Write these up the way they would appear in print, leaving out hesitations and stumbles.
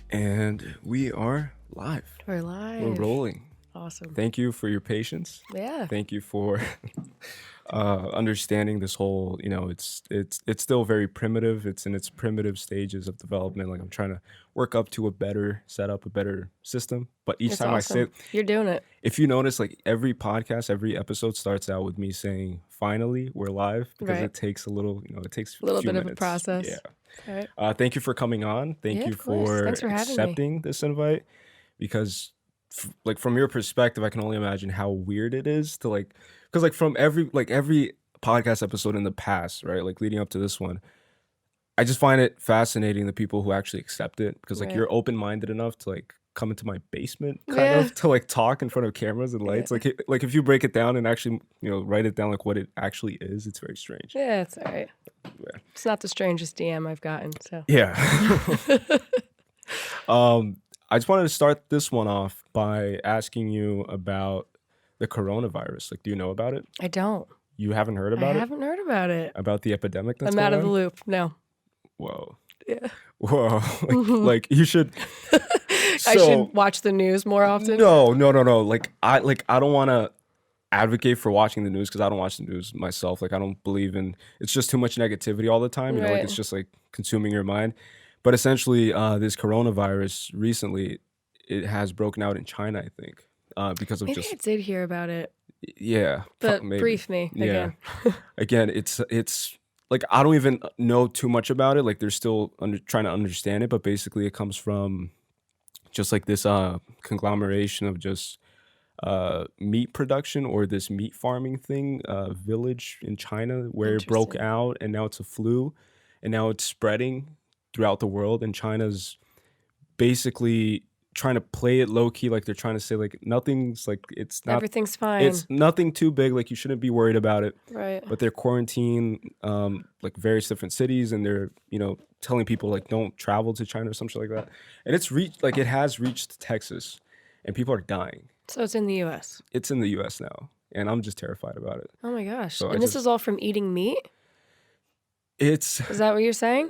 And we are live. We're live. We're rolling. Awesome. Thank you for your patience. Yeah. Thank you for understanding this whole, it's still very primitive. It's in its primitive stages of development. Like I'm trying to work up to a better setup, a better system. But each time awesome. I say it, you're doing it. If you notice, like every podcast, every episode starts out with me saying, finally, we're live, because Right. It takes a little, it takes A little few bit minutes. of a process. Yeah. All right. Thank you for coming on. Thank Yeah, you of course. Thanks for having me. accepting this invite, because from your perspective, I can only imagine how weird it is to because from every podcast episode in the past, right? Like leading up to this one, I just find it fascinating the people who actually accept it, because Right. you're open-minded enough to come into my basement Yeah. to talk in front of cameras and lights. Yeah. Like if you break it down and actually, write it down like what it actually is, it's very strange. Yeah, it's all right. Yeah. It's not the strangest DM I've gotten, so. Yeah. I just wanted to start this one off by asking you about the coronavirus. Like, do you know about it? I don't. You haven't heard I about it? haven't heard about it. About the epidemic that's I'm going out of on? the loop. No. Whoa. Yeah. Whoa. Like you should. I should watch the news more often. No. Like I don't want to advocate for watching the news, because I don't watch the news myself. Like I don't believe in. It's just too much negativity all the time. You know, Right. it's just consuming your mind. But essentially, this coronavirus recently, it has broken out in China, I think, because of Maybe just I did hear about it, yeah. but Maybe. brief me again. Again, it's like I don't even know too much about it. Like they're still trying to understand it, but basically it comes from just like this conglomeration of just meat production, or this meat farming thing, village in China where it broke Interesting. out, and now it's a flu, and now it's spreading throughout the world, and China's basically trying to play it low key, like they're trying to say nothing's it's not Everything's fine. it's nothing too big, like you shouldn't be worried about it. Right. But they're quarantining various different cities, and they're telling people don't travel to China or some shit like that. And it's it has reached Texas, and people are dying. So it's in the U.S. It's in the U.S. now, and I'm just terrified about it. Oh my gosh. So And this is all from eating meat? It's Is that what you're saying?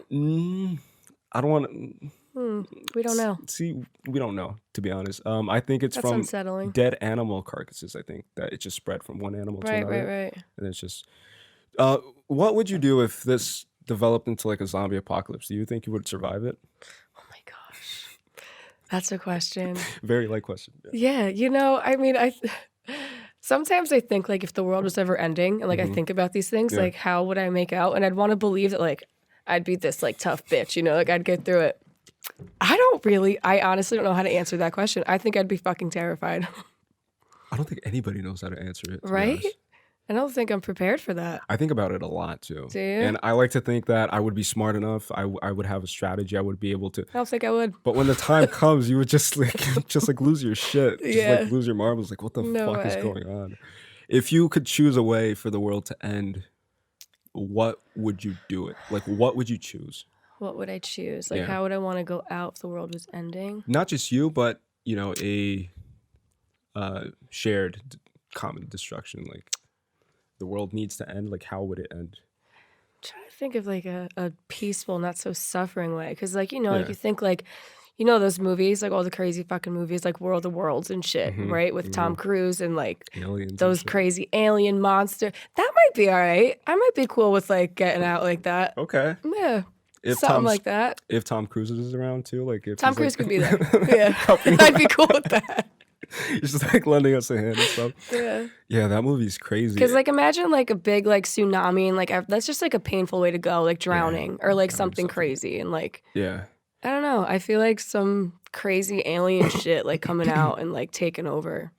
I don't want to. We don't know. See, we don't know, to be honest. I think it's That's from unsettling. dead animal carcasses. I think that it just spread from one animal to Right, another. right. And it's just, what would you do if this developed into a zombie apocalypse? Do you think you would survive it? Oh my gosh. That's a question. Very light question. Yeah, I mean, sometimes I think if the world was ever ending, and I think about these things, Yeah. how would I make out? And I'd want to believe that I'd be this tough bitch, I'd get through it. I honestly don't know how to answer that question. I think I'd be fucking terrified. I don't think anybody knows how to answer it. To be Right? honest. I don't think I'm prepared for that. I think about it a lot too. Do you? And I like to think that I would be smart enough. I would have a strategy. I would be able to. I don't think I would. But when the time comes, you would just lose your shit. Just Yeah. lose your marbles. What the No fuck is way. going on? If you could choose a way for the world to end, what would you do it? What would you choose? What would I choose? Yeah. How would I want to go out if the world was ending? Not just you, but a shared common destruction. The world needs to end. How would it end? I'm trying to think of a peaceful, not so suffering way. Because Yeah. you think those movies, all the crazy fucking movies, World of Worlds and shit, right? With Tom Cruise and Aliens. and those shit. crazy alien monster. That might be all right. I might be cool with getting out like that. Okay. Yeah. If Something like that. If Tom Cruise is around too, if Tom he's, Cruise could be there. Yeah. helping I'd be cool with that. He's just lending us a hand and stuff. Yeah. Yeah, that movie's crazy. Because imagine a big tsunami and that's just a painful way to go, drowning or something crazy and yeah. I don't know. I feel some crazy alien shit coming out and taking over.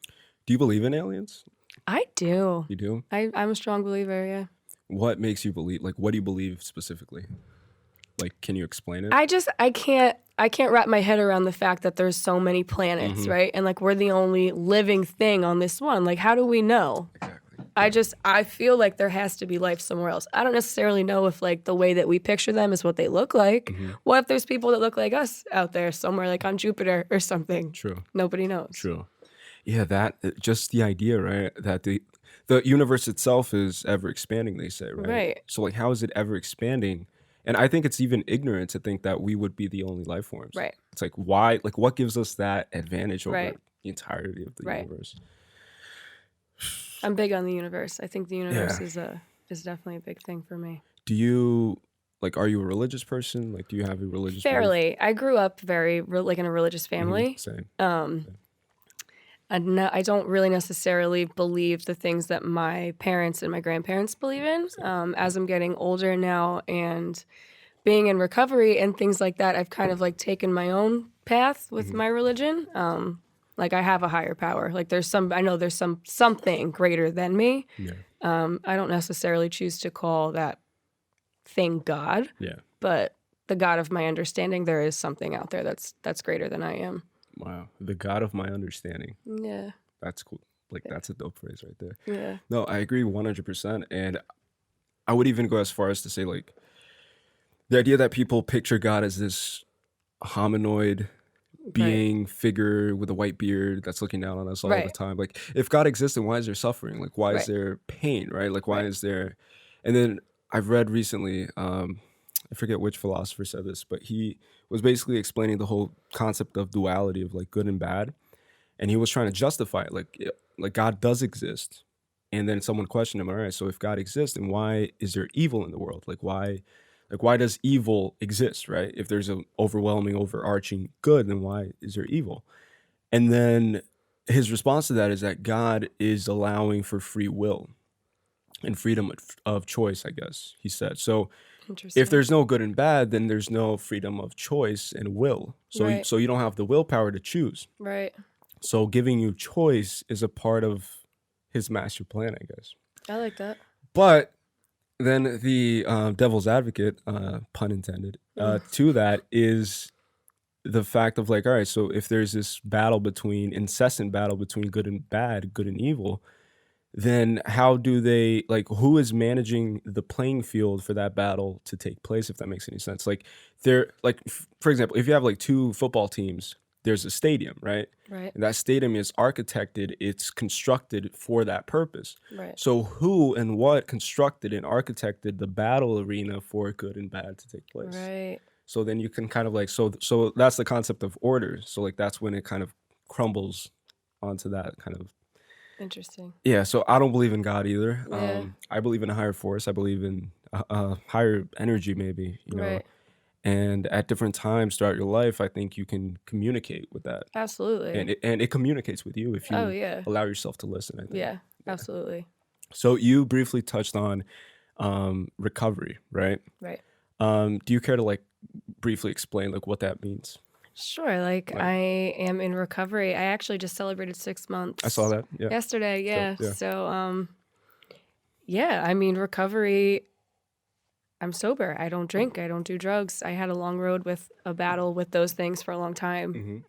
Do you believe in aliens? I do. You do? I'm a strong believer, yeah. What makes you believe? What do you believe specifically? Can you explain it? I can't wrap my head around the fact that there's so many planets, right? And we're the only living thing on this one. How do we know? Exactly. I feel there has to be life somewhere else. I don't necessarily know if the way that we picture them is what they look like. What if there's people that look like us out there somewhere on Jupiter or something? True. Nobody knows. True. Yeah, just the idea, right? That the universe itself is ever expanding, they say, right? Right. So how is it ever expanding? And I think it's even ignorant to think that we would be the only life forms. Right. It's like, why? Like, what gives us that advantage over Right. the entirety of the Right. universe? I'm big on the universe. I think the universe Yeah. is definitely a big thing for me. Do you, like, are you a religious person? Like, do you have a religious belief? Fairly. I grew up very like in a religious family. Same. I don't really necessarily believe the things that my parents and my grandparents believe in. As I'm getting older now and being in recovery and things like that, I've kind of like taken my own path with my religion. Like I have a higher power. Like I know there's something greater than me. Yeah. I don't necessarily choose to call that thing God. Yeah. But the God of my understanding, there is something out there that's greater than I am. Wow. The God of my understanding. Yeah. That's cool. Like, that's a dope phrase right there. Yeah. No, I agree 100%. And I would even go as far as to say, like, the idea that people picture God as this hominoid being, figure with a white beard that's looking down on us all the time. Like, if God exists, then why is there suffering? Like, why is there pain, right? Like, why is there... And then I've read recently, I forget which philosopher said this, but he was basically explaining the whole concept of duality of like good and bad. And he was trying to justify it, like God does exist. And then someone questioned him, all right, so if God exists, then why is there evil in the world? Like why does evil exist, right? If there's an overwhelming, overarching good, then why is there evil? And then his response to that is that God is allowing for free will and freedom of choice, I guess, he said. So if there's no good and bad, then there's no freedom of choice and will. So so you don't have the willpower to choose. Right. So giving you choice is a part of his master plan, I guess. I like that. But then the devil's advocate, pun intended, to that is the fact of like, all right, so if there's this incessant battle between good and bad, good and evil, then how do they, like, who is managing the playing field for that battle to take place, if that makes any sense? Like, for example, if you have like two football teams, there's a stadium, right? Right. And that stadium is architected, it's constructed for that purpose. Right. So who and what constructed and architected the battle arena for good and bad to take place? Right. So then you can kind of like, so that's the concept of order. So like, that's when it kind of crumbles onto that kind of. Interesting. Yeah, so I don't believe in God either. Yeah. I believe in a higher force. I believe in a higher energy, maybe, you know. Right. And at different times throughout your life, I think you can communicate with that. Absolutely. And it communicates with you if you yeah. allow yourself to listen, I think. Yeah, absolutely. So you briefly touched on recovery, right? Right. Do you care to like briefly explain like what that means? Sure. Like I am in recovery. I actually just celebrated 6 months. I saw that. Yeah. Yesterday. Yeah. So, yeah. So, yeah, I mean, recovery, I'm sober. I don't drink. I don't do drugs. I had a long road with a battle with those things for a long time.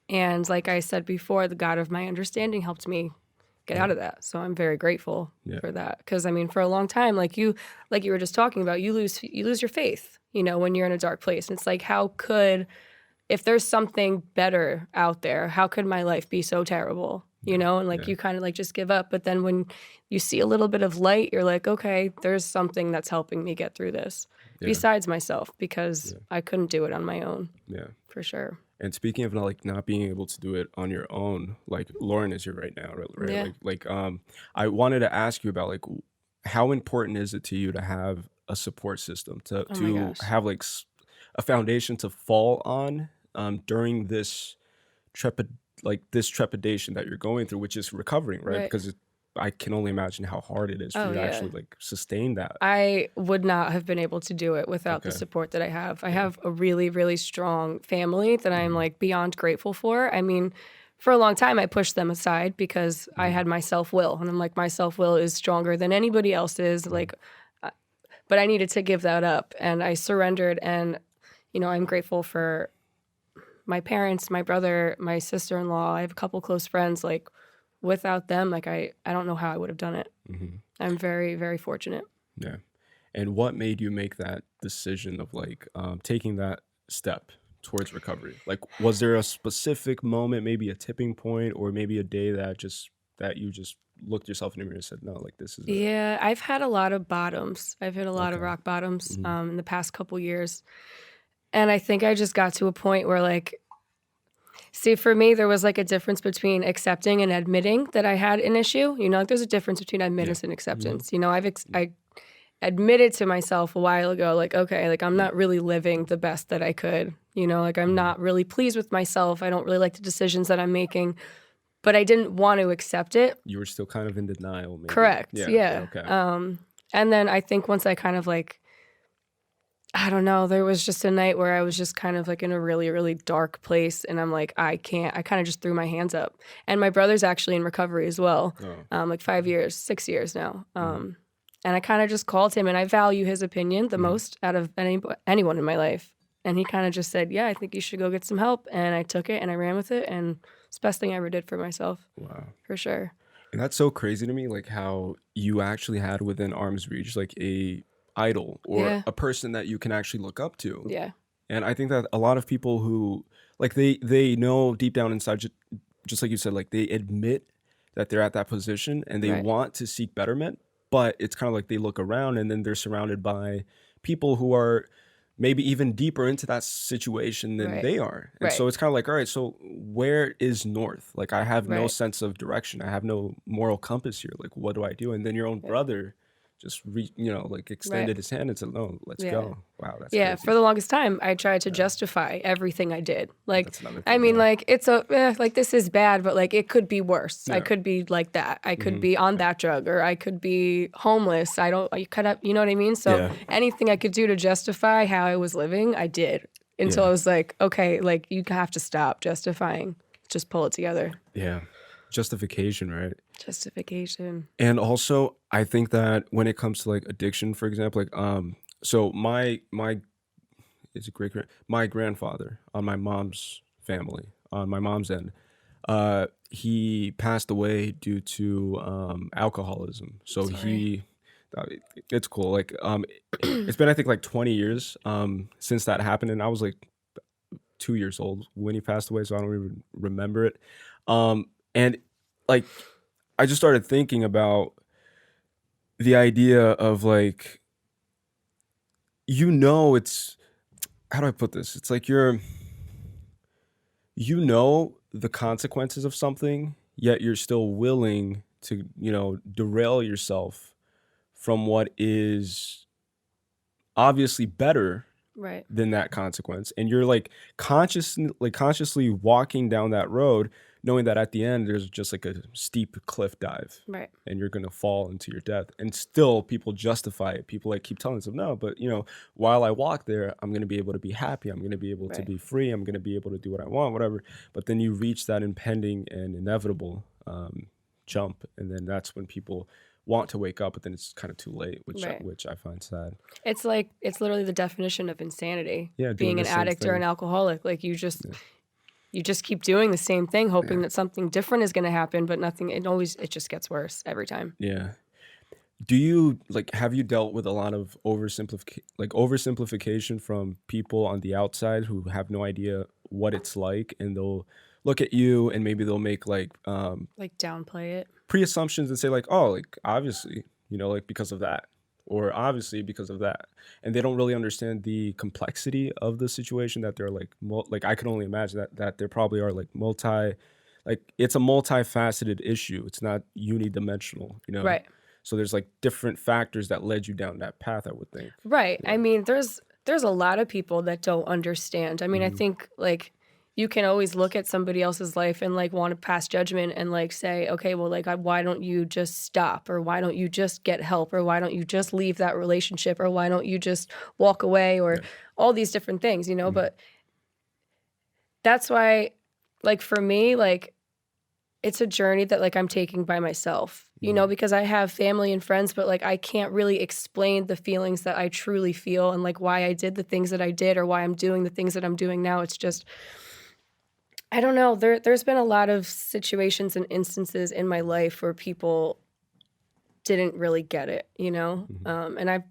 And like I said before, the God of my understanding helped me get out of that. So I'm very grateful for that. Because I mean, for a long time, like you were just talking about, you lose your faith, you know, when you're in a dark place. And it's like, if there's something better out there, how could my life be so terrible? You know, and like you kind of like just give up. But then when you see a little bit of light, you're like, okay, there's something that's helping me get through this besides myself, because I couldn't do it on my own. Yeah, for sure. And speaking of not being able to do it on your own, like Lauren is here right now, right? Yeah. Like I wanted to ask you about like how important is it to you to have a support system to have like a foundation to fall on during this trepidation that you're going through, which is recovering, right? Because I can only imagine how hard it is for you to actually like sustain that. I would not have been able to do it without the support that I have. I have a really, really strong family that I'm like beyond grateful for. I mean, for a long time, I pushed them aside because I had my self-will, and I'm like, my self-will is stronger than anybody else's. Like, but I needed to give that up, and I surrendered. And you know, I'm grateful for my parents, my brother, my sister-in-law. I have a couple close friends. Like, without them, like I don't know how I would have done it. I'm very, very fortunate. Yeah. And what made you make that decision of like taking that step towards recovery? Like, was there a specific moment, maybe a tipping point, or maybe a day that you just looked yourself in the mirror and said, no, like this is it? Yeah, I've had a lot of bottoms. I've hit a lot of Okay. rock bottoms in the past couple years. And I think I just got to a point where like, see, for me, there was like a difference between accepting and admitting that I had an issue. You know, like there's a difference between admittance and acceptance. You know, I admitted to myself a while ago, like, okay, like I'm not really living the best that I could. You know, like I'm not really pleased with myself. I don't really like the decisions that I'm making, but I didn't want to accept it. You were still kind of in denial, maybe. Correct. Yeah. Okay. And then I think once I kind of like, I don't know, there was just a night where I was just kind of like in a really, really dark place. And I'm like, I kind of just threw my hands up. And my brother's actually in recovery as well, like 5 years, 6 years now. And I kind of just called him, and I value his opinion the most out of anyone in my life. And he kind of just said, yeah, I think you should go get some help. And I took it and I ran with it. And it's the best thing I ever did for myself. Wow. For sure. And that's so crazy to me, like how you actually had within arm's reach, like a idol or a person that you can actually look up to. Yeah. And I think that a lot of people who, like they know deep down inside, just like you said, like they admit that they're at that position and they want to seek betterment, but it's kind of like they look around and then they're surrounded by people who are maybe even deeper into that situation than they are. And so it's kind of like, all right, so where is north? Like I have no sense of direction. I have no moral compass here. Like, what do I do? And then your own brother just like extended his hand and said, no, let's go. Wow, that's crazy. For the longest time, I tried to justify everything I did. Like, That's another thing, I mean, like, it's like, this is bad, but like, it could be worse. I could be like that. I could be on that drug, or I could be homeless. You know what I mean? So anything I could do to justify how I was living, I did until I was like, okay, like, you have to stop justifying. Just pull it together. Yeah. Justification, right? Justification. And also, I think that when it comes to like addiction, for example, like so my is it my grandfather on my mom's family, on my mom's end, he passed away due to alcoholism. So it's cool. Like it's been I think like 20 years since that happened, and I was like 2 years old when he passed away, so I don't even remember it. And like, I just started thinking about the idea of like, it's, how do I put this? It's like the consequences of something, yet you're still willing to, derail yourself from what is obviously better than that consequence. And you're like consciously walking down that road, knowing that at the end there's just like a steep cliff dive, and you're gonna fall into your death. And still, people justify it. People like keep telling themselves, no, but while I walk there, I'm gonna be able to be happy. I'm gonna be able to be free. I'm gonna be able to do what I want, whatever. But then you reach that impending and inevitable jump, and then that's when people want to wake up, but then it's kind of too late, which I find sad. It's like, it's literally the definition of insanity. Yeah, being an addict or an alcoholic. Like you just keep doing the same thing, hoping that something different is going to happen, but nothing. It just gets worse every time. Yeah. Do you have you dealt with a lot of oversimplification from people on the outside who have no idea what it's like, and they'll look at you and maybe they'll make like downplay it, pre-assumptions and say like, oh, like obviously, like because of that, or obviously because of that, and they don't really understand the complexity of the situation, that they're like I can only imagine that there probably are like it's a multifaceted issue. It's not unidimensional, right? So there's like different factors that led you down that path, I would think. Right. I mean, there's a lot of people that don't understand. I mean, I think like you can always look at somebody else's life and like want to pass judgment and like say, okay, well, like, why don't you just stop, or why don't you just get help, or why don't you just leave that relationship, or why don't you just walk away, or all these different things, but that's why, like, for me, like, it's a journey that like I'm taking by myself, because I have family and friends, but like I can't really explain the feelings that I truly feel and like why I did the things that I did, or why I'm doing the things that I'm doing now. It's just, I don't know. There's been a lot of situations and instances in my life where people didn't really get it, and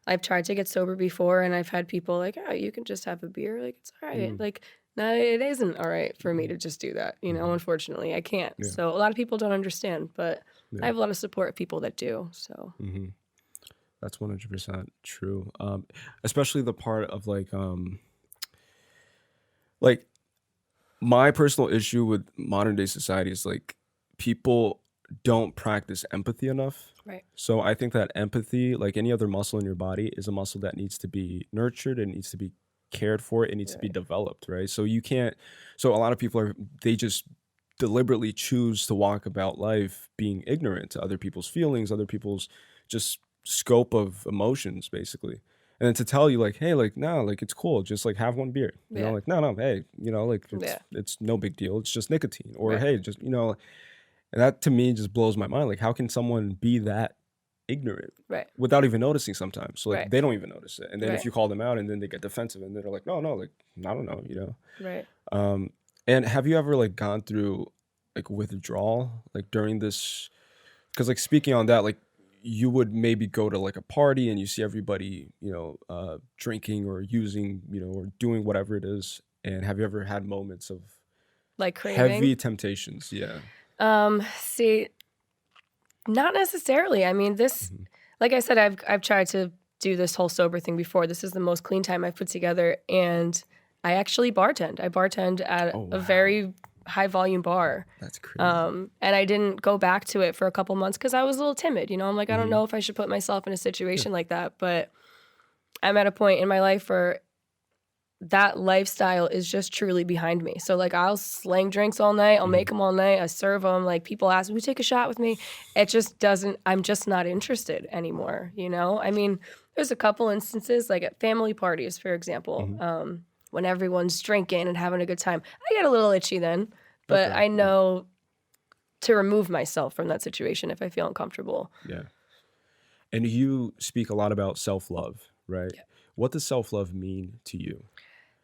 I've tried to get sober before, and I've had people like, oh, you can just have a beer, like it's all right, like No, it isn't all right for me to just do that. Unfortunately, I can't. Yeah. So a lot of people don't understand, but Yeah. I have a lot of support people that do. So That's 100% true. Especially the part of like my personal issue with modern day society is like people don't practice empathy enough. right. So I think that empathy, like any other muscle in your body, is a muscle that needs to be nurtured. It needs to be cared for. It needs to be Right. developed, right? So you can't. So a lot of people they just deliberately choose to walk about life being ignorant to other people's feelings, other people's just scope of emotions, basically. And then to tell you like, hey, like, no, like it's cool, just like have one beer. You know, Yeah. like, no, hey, like Yeah. it's no big deal. It's just nicotine. Or Right. hey, just and that to me just blows my mind. Like, how can someone be that ignorant Right. without even noticing sometimes? So like Right. they don't even notice it. And then if Right. you call them out and then they get defensive and they're like, no, like I don't know. Right. And have you ever like gone through like withdrawal like during this? Because like speaking on that, like you would maybe go to like a party and you see everybody, drinking or using, or doing whatever it is. And have you ever had moments of Like heavy craving. temptations? Yeah. See, not necessarily. I mean, this, Mhm. like I said, I've tried to do this whole sober thing before. This is the most clean time I've put together, and I actually bartend. I bartend at Oh, a wow. very high volume bar. That's crazy. And I didn't go back to it for a couple months because I was a little timid. I'm like, I don't Mhm. know if I should put myself in a situation like that. But I'm at a point in my life where that lifestyle is just truly behind me. So like I'll slang drinks all night. I'll make them all night. I serve them. Like people ask, "Will you take a shot with me?" It just doesn't. I'm just not interested anymore. I mean, there's a couple instances like at family parties, for example, when everyone's drinking and having a good time. I get a little itchy then, but Okay, I yeah. know to remove myself from that situation if I feel uncomfortable. Yeah. And you speak a lot about self-love, right? Yeah. What does self-love mean to you?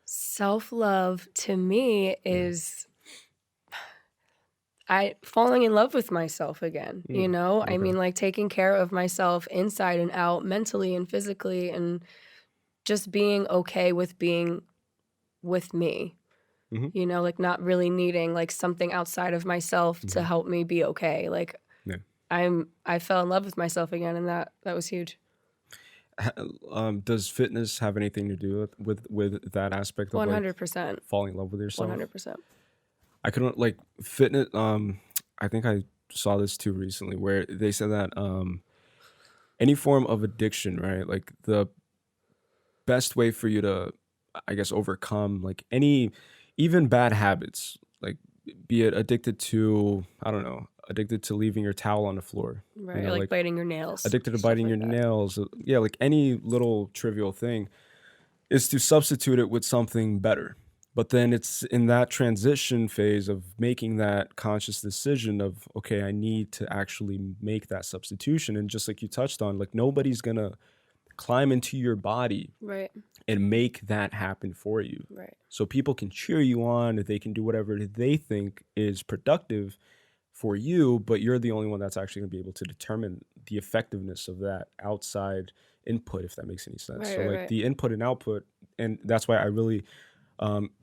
Self-love to me is falling in love with myself again, I Okay. mean, like taking care of myself inside and out, mentally and physically, and just being okay with being with me, Mhm. like not really needing like something outside of myself to help me be okay. Like Yeah. I fell in love with myself again, and that was huge. Does fitness have anything to do with that aspect of like 100%. falling in love with yourself? 100%. I couldn't like fitness. I think I saw this too recently where they said that any form of addiction, right? Like the best way for you to, I guess, overcome like any even bad habits, like be it addicted to, I don't know, addicted to leaving your towel on the floor, Right. Or like like biting your nails. addicted to stuff biting like your that. nails, yeah, like any little trivial thing is to substitute it with something better. But then it's in that transition phase of making that conscious decision of, okay, I need to actually make that substitution. And just like you touched on, like nobody's gonna climb into your body Right. and make that happen for you. Right. So people can cheer you on, they can do whatever they think is productive for you, but you're the only one that's actually going to be able to determine the effectiveness of that outside input, if that makes any sense. Right. So like Right. the input and output, and that's why I really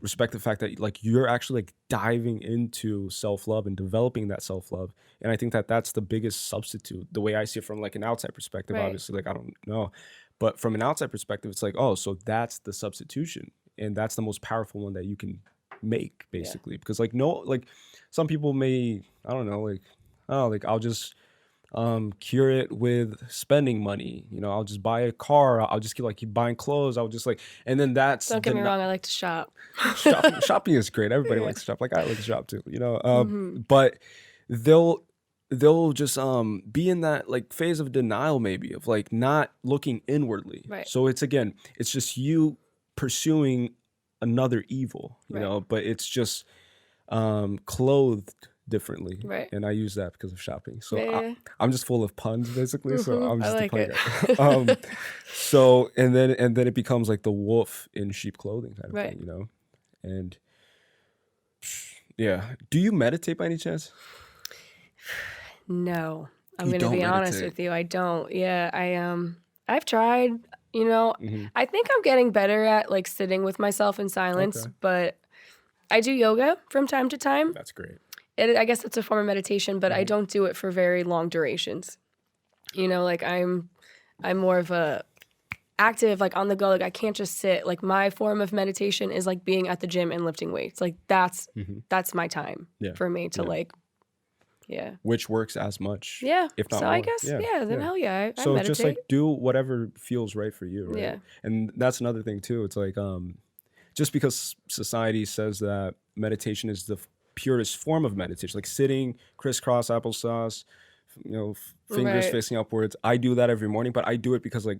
respect the fact that like you're actually like diving into self-love and developing that self-love. And I think that that's the biggest substitute, the way I see it from like an outside perspective. Right. Obviously, like I don't know, but from an outside perspective, it's like, oh, so that's the substitution, and that's the most powerful one that you can make, basically. Because like no, like some people may, I don't know, like, oh, like I'll just cure it with spending money. I'll just buy a car. I'll just keep buying clothes. I'll just like, and then that's Don't get me wrong, I like to shop. shopping is great. Everybody Yeah. likes to shop. Like I like to shop too. But they'll just be in that like phase of denial, maybe, of like not looking inwardly. Right. So it's just you pursuing another evil, Right. but it's just clothed differently. Right. And I use that because of shopping. So Yeah. I'm just full of puns, basically. So I'm I just a like pun it. guy. So and then it becomes like the wolf in sheep clothing kind of Right. thing, And yeah, do you meditate by any chance? No, I'm You gonna don't be honest meditate. with you. I don't. Yeah, I've tried. Mhm. I think I'm getting better at like sitting with myself in silence, Okay. but I do yoga from time to time. That's great. I guess it's a form of meditation, but I don't do it for very long durations. You know, like I'm more of a active, like on the go. Like I can't just sit. Like my form of meditation is like being at the gym and lifting weights. Like that's my time for me to like, which works as much. Yeah. If not so more. I guess then hell yeah. I so meditate. just like do whatever feels right for you, right? Yeah. And that's another thing too. It's like just because society says that meditation is the purest form of meditation, like sitting crisscross applesauce, you know, fingers facing upwards. I do that every morning, but I do it because like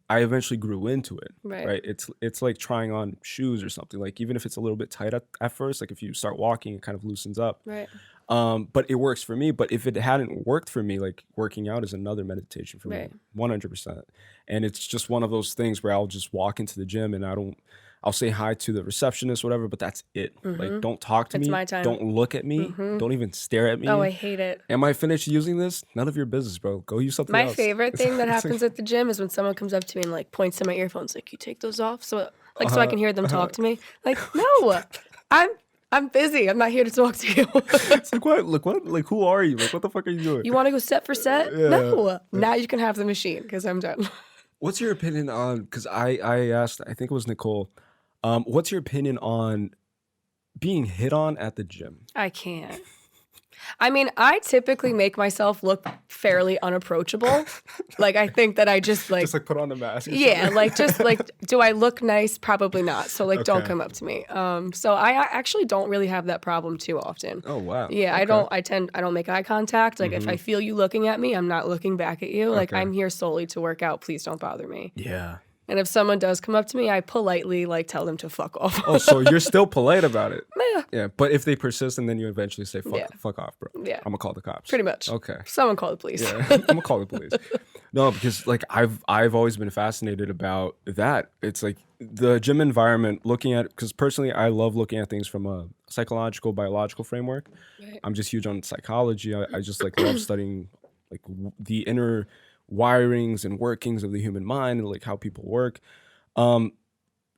I eventually grew into it. Right. It's like trying on shoes or something. Like even if it's a little bit tight at first, like if you start walking, it kind of loosens up. Right. But it works for me. But if it hadn't worked for me, like working out is another meditation for me, 100%. And it's just one of those things where I'll just walk into the gym and I'll say hi to the receptionist, whatever, but that's it. Like, don't talk to me. It's my time. Don't look at me. Don't even stare at me. Oh, I hate it. Am I finished using this? None of your business, bro. Go use something else. My favorite thing that happens at the gym is when someone comes up to me and like points to my earphones, like, you take those off? So so I can hear them talk to me. Like, no, I'm busy. I'm not here to talk to you. It's like, what? Like, who are you? Like, what the fuck are you doing? You want to go set for set? Yeah. No. Now you can have the machine because I'm done. What's your opinion on, because I asked, I think it was Nicole, what's your opinion on being hit on at the gym? I can't. I mean, I typically make myself look fairly unapproachable. Like, I think that I just like put on the mask. Yeah, like just like, do I look nice? Probably not. So like, don't come up to me. So I actually don't really have that problem too often. Oh wow. Yeah, okay. I don't make eye contact. Like if I feel you looking at me, I'm not looking back at you. Like I'm here solely to work out. Please don't bother me. Yeah. And if someone does come up to me, I politely like tell them to fuck off. Oh, so you're still polite about it? Yeah. Yeah, but if they persist and then you eventually say, fuck off, bro. Yeah. I'm gonna call the cops. Pretty much. Okay. Someone call the police. Yeah, I'm gonna call the police. No, because like I've always been fascinated about that. It's like the gym environment, because personally I love looking at things from a psychological, biological framework. Right. I'm just huge on psychology. I just like love studying like the inner wirings and workings of the human mind and like how people work.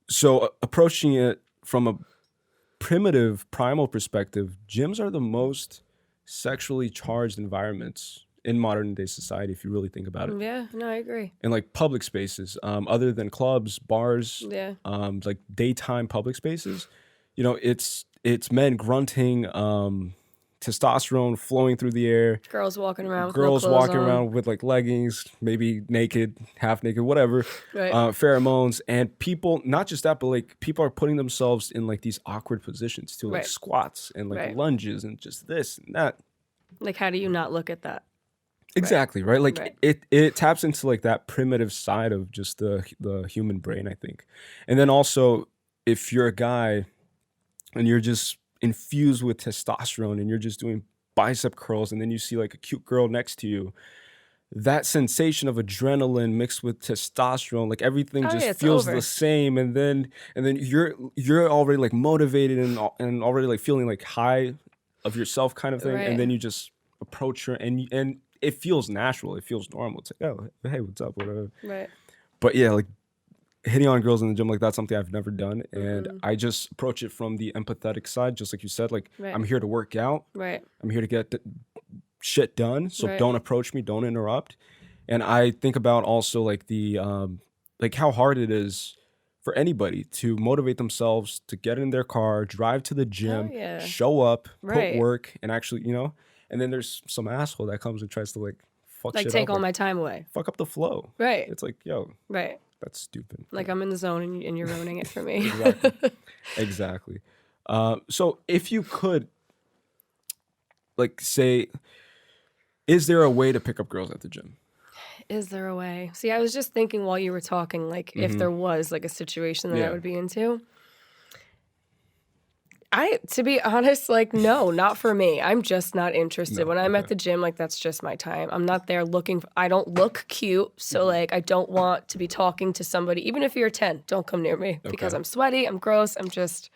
So approaching it from a primitive, primal perspective, gyms are the most sexually charged environments in modern day society, if you really think about it. Yeah, no, I agree. And like public spaces, other than clubs, bars, like daytime public spaces, you know, it's men grunting, testosterone flowing through the air. Girls walking around with around with like leggings, maybe naked, half naked, whatever. Right. Pheromones. And people, not just that, but like people are putting themselves in like these awkward positions too, like squats and like lunges and just this and that. Like, how do you not look at that? Exactly, right? Like it taps into like that primitive side of just the human brain, I think. And then also, if you're a guy and you're just infused with testosterone and you're just doing bicep curls and then you see like a cute girl next to you, that sensation of adrenaline mixed with testosterone, like everything just feels the same, and then you're already like motivated and already like feeling like high of yourself kind of thing, and then you just approach her and it feels natural, it feels normal. It's like, oh, hey, what's up, whatever. Right. But yeah, like hitting on girls in the gym, like that's something I've never done, and I just approach it from the empathetic side, just like you said. Like I'm here to work out. Right. I'm here to get shit done. So don't approach me. Don't interrupt. And I think about also like the like how hard it is for anybody to motivate themselves to get in their car, drive to the gym, show up, put work, and actually, you know. And then there's some asshole that comes and tries to like fuck shit up. Like take all my time away. Fuck up the flow. Right. It's like, yo. Right. That's stupid. Like I'm in the zone and you're ruining it for me. Exactly. So if you could, like, say, is there a way to pick up girls at the gym? Is there a way? See, I was just thinking while you were talking, like, if there was like a situation that I would be into. To be honest, like, no, not for me. I'm just not interested. When I'm at the gym, like, that's just my time. I'm not there I don't look cute. So, like, I don't want to be talking to somebody. Even if you're 10, don't come near me because I'm sweaty, I'm gross. I'm just,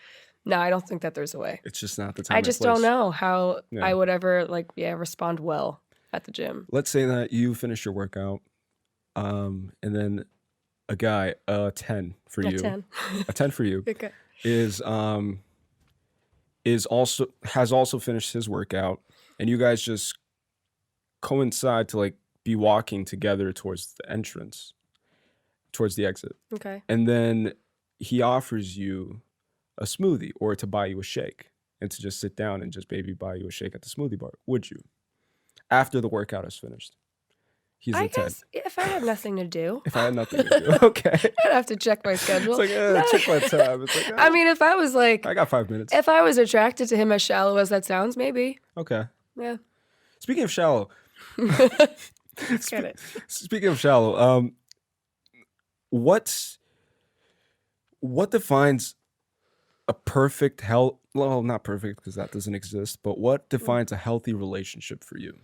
I don't think that there's a way. It's just not the time. I just don't know how I would ever, like, respond well at the gym. Let's say that you finish your workout and then a guy, a 10 for you. 10. A 10 for you okay. is, has also finished his workout, and you guys just coincide to like be walking together towards the entrance, towards the exit. Okay. And then he offers you a smoothie or to buy you a shake and to just sit down and just maybe buy you a shake at the smoothie bar. Would you? After the workout is finished. He's I the 10. guess if I had nothing to do. If I had nothing to do. Okay. I'd have to check my schedule. It's like, check my time. It's like, I mean, if I was like, I got 5 minutes. if I was attracted to him, as shallow as that sounds, maybe. Okay. Yeah. Speaking of shallow. Get it. Speaking of shallow, what defines a perfect well, not perfect because that doesn't exist, but what defines a healthy relationship for you?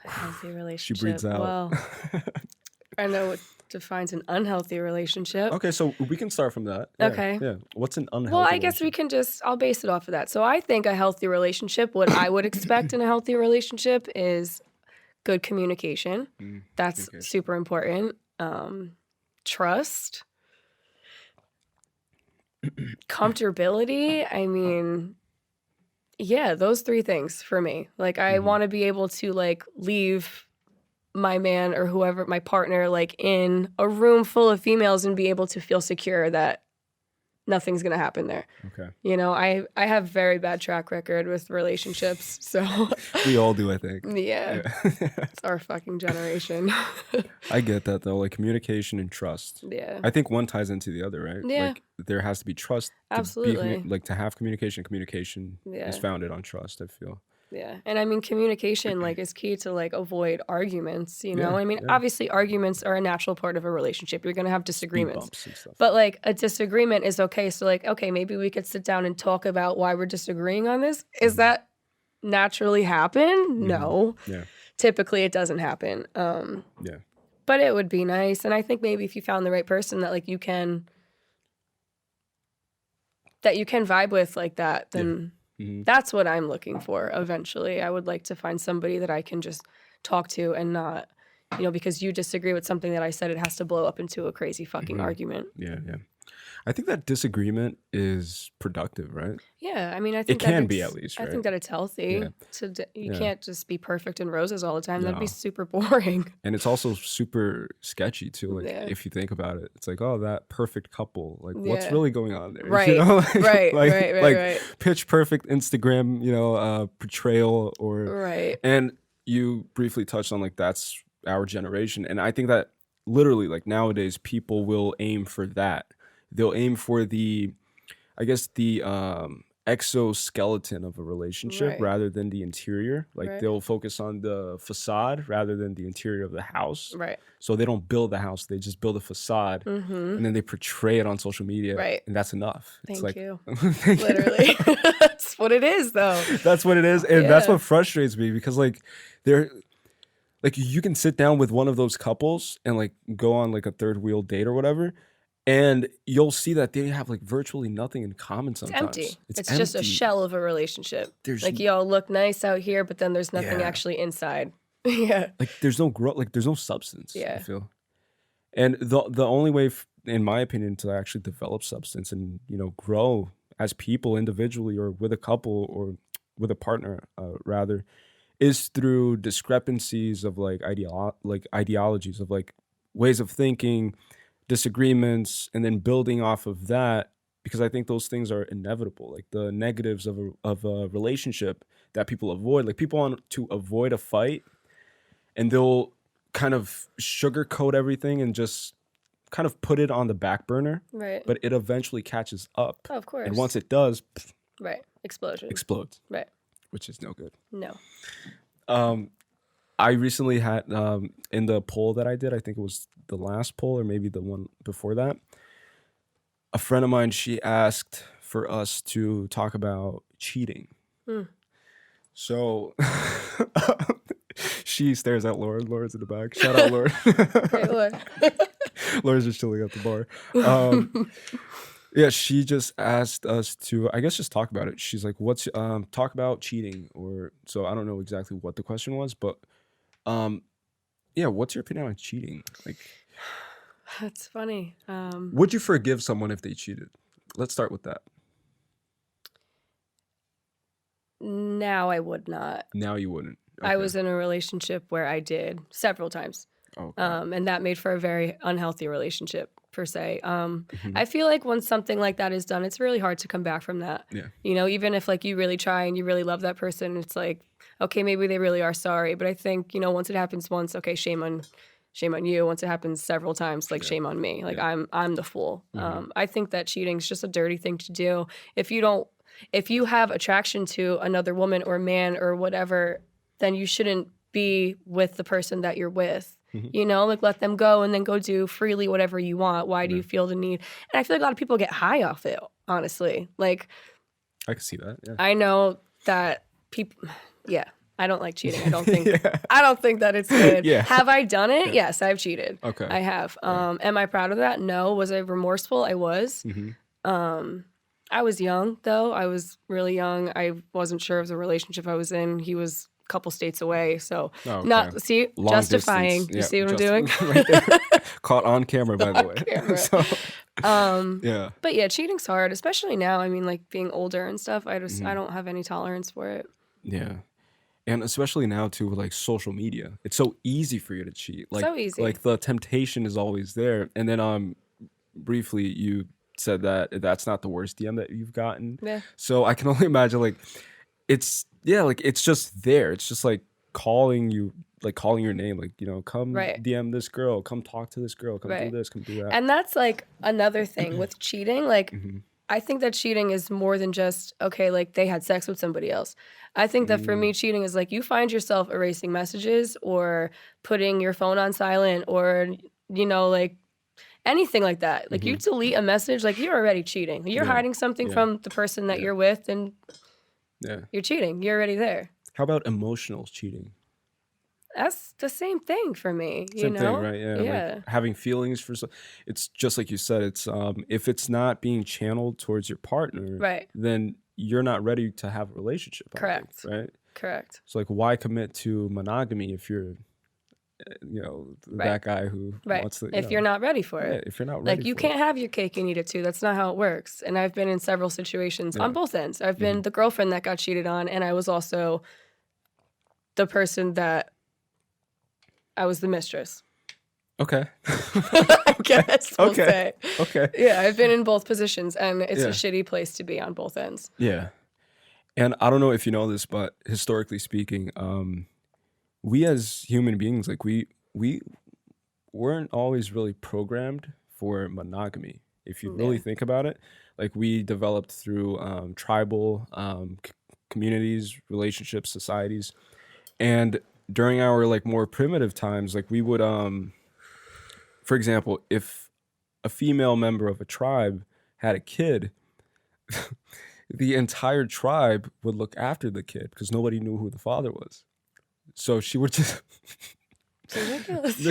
A healthy relationship. She breathes out. Well, I know what defines an unhealthy relationship. Okay, so we can start from that. Yeah, Okay. Yeah. What's an unhealthy Well, I guess we can I'll base it off of that. So I think a healthy relationship, what I would expect in a healthy relationship is good communication. That's super important. Trust. Comfortability. I mean, yeah, those 3 things for me. Like, I want to be able to like leave my man or whoever, my partner, like in a room full of females and be able to feel secure that nothing's going to happen there. Okay. You know, I have very bad track record with relationships, so. We all do, I think. Yeah. It's our fucking generation. I get that, though. Like, communication and trust. Yeah. I think one ties into the other, right? Yeah. Like, there has to be trust. Absolutely. To have communication. Communication is founded on trust, I feel. Yeah. And I mean, communication like is key to like avoid arguments, you know? Yeah, I mean, obviously arguments are a natural part of a relationship. You're going to have disagreements. Bumps and stuff. But like a disagreement is okay. So like, okay, maybe we could sit down and talk about why we're disagreeing on this. Is that naturally happen? No. Yeah. Typically it doesn't happen. Yeah. But it would be nice. And I think maybe if you found the right person that like you can vibe with like that, then that's what I'm looking for eventually. I would like to find somebody that I can just talk to and not, you know, because you disagree with something that I said, it has to blow up into a crazy fucking argument. Yeah, yeah. I think that disagreement is productive, right? Yeah, I mean, I think it can be at least, right? I think that it's healthy. Yeah. You can't just be perfect and roses all the time. No. That'd be super boring. And it's also super sketchy too. Like if you think about it, it's like, oh, that perfect couple. Like, what's really going on there? Right, you know? right. Pitch perfect Instagram, you know, portrayal or right. And you briefly touched on like that's our generation, and I think that literally like nowadays people will aim for that. They'll aim for the exoskeleton of a relationship rather than the interior. Like they'll focus on the facade rather than the interior of the house. Right. So they don't build the house; they just build a facade, and then they portray it on social media. Right. And that's enough. Thank you. Literally, that's what it is, though. That's what it is, and that's what frustrates me because like they're. Like you can sit down with one of those couples and like go on like a third wheel date or whatever, and you'll see that they have like virtually nothing in common sometimes. It's empty. It's empty. just a shell of a relationship. Like y'all look nice out here, but then there's nothing actually inside. Yeah. Like there's no growth. Like there's no substance. Yeah. I feel. And the only way, in my opinion, to actually develop substance and grow as people individually or with a couple or with a partner, rather, is through discrepancies of like ideologies of like ways of thinking, disagreements, and then building off of that, because I think those things are inevitable. Like the negatives of a relationship that people avoid. Like people want to avoid a fight, and they'll kind of sugarcoat everything and just kind of put it on the back burner. Right. But it eventually catches up. Oh, of course. And once it does, right, explodes. Right. Which is no good. No. I recently had in the poll that I did, I think it was the last poll or maybe the one before that, a friend of mine, she asked for us to talk about cheating. So she stares at Lauren. Lauren's in the back. Shout out, Lauren. Hey, Lauren. Lauren's just chilling at the bar. Yeah, she just asked us to, I guess, just talk about it. She's like, "What's talk about cheating?" Or so I don't know exactly what the question was, but yeah, what's your opinion on cheating? Like, that's funny. Would you forgive someone if they cheated? Let's start with that. Now I would not. Now you wouldn't. Okay. I was in a relationship where I did several times. Okay. And that made for a very unhealthy relationship, per se. I feel like when something like that is done, it's really hard to come back from that. Yeah. You know, even if like you really try and you really love that person, it's like, okay, maybe they really are sorry. But I think, you know, once it happens once, okay, shame on you. Once it happens several times, like shame on me. Like I'm the fool. I think that cheating is just a dirty thing to do. If you have attraction to another woman or man or whatever, then you shouldn't be with the person that you're with. You know, like let them go and then go do freely whatever you want. Why do you feel the need? And I feel like a lot of people get high off it, honestly. Like, I can see that. Yeah. I know that people, I don't like cheating. I don't think I don't think that it's good. Have I done it? Yes, I've cheated. Okay. I have. Am I proud of that? No. Was I remorseful? I was. I was young though. I was really young. I wasn't sure of the relationship I was in. He was couple states away, so not see long justifying distance. You see what I'm doing? Right there. Caught on camera, by the way. So, but yeah, cheating's hard, especially now. I mean, like being older and stuff, I don't have any tolerance for it. Yeah, and especially now too with like social media, it's so easy for you to cheat. Like, so easy. Like the temptation is always there. And then briefly you said that that's not the worst DM that you've gotten. Yeah. So I can only imagine like it's just there. It's just like calling you, like calling your name, like, you know, come DM this girl, come talk to this girl, come do this, come do that. And that's like another thing with cheating. Like, I think that cheating is more than just, okay, like they had sex with somebody else. I think that for me, cheating is like you find yourself erasing messages or putting your phone on silent or, you know, like anything like that. Like you delete a message, like you're already cheating. You're hiding something from the person that you're with and you're cheating. You're already there. How about emotional cheating? That's the same thing for me. Same you know? thing, right? Yeah. Like having feelings for it's just like you said. It's if it's not being channeled towards your partner, then you're not ready to have a relationship. Correct. Right. Correct. So like, why commit to monogamy if you're, you know, that guy who wants to? If you're not ready for it. If you're not ready, like you can't have your cake and eat it too. That's not how it works. And I've been in several situations on both ends. I've been the girlfriend that got cheated on, and I was also the person that I was the mistress. Okay. I guess we'll say. Okay. Yeah, I've been in both positions, and it's a shitty place to be on both ends. Yeah. And I don't know if you know this, but historically speaking, we as human beings, like we weren't always really programmed for monogamy. If you really think about it, like we developed through tribal communities, relationships, societies. And during our like more primitive times, like we would, for example, if a female member of a tribe had a kid, the entire tribe would look after the kid because nobody knew who the father was. So she would just,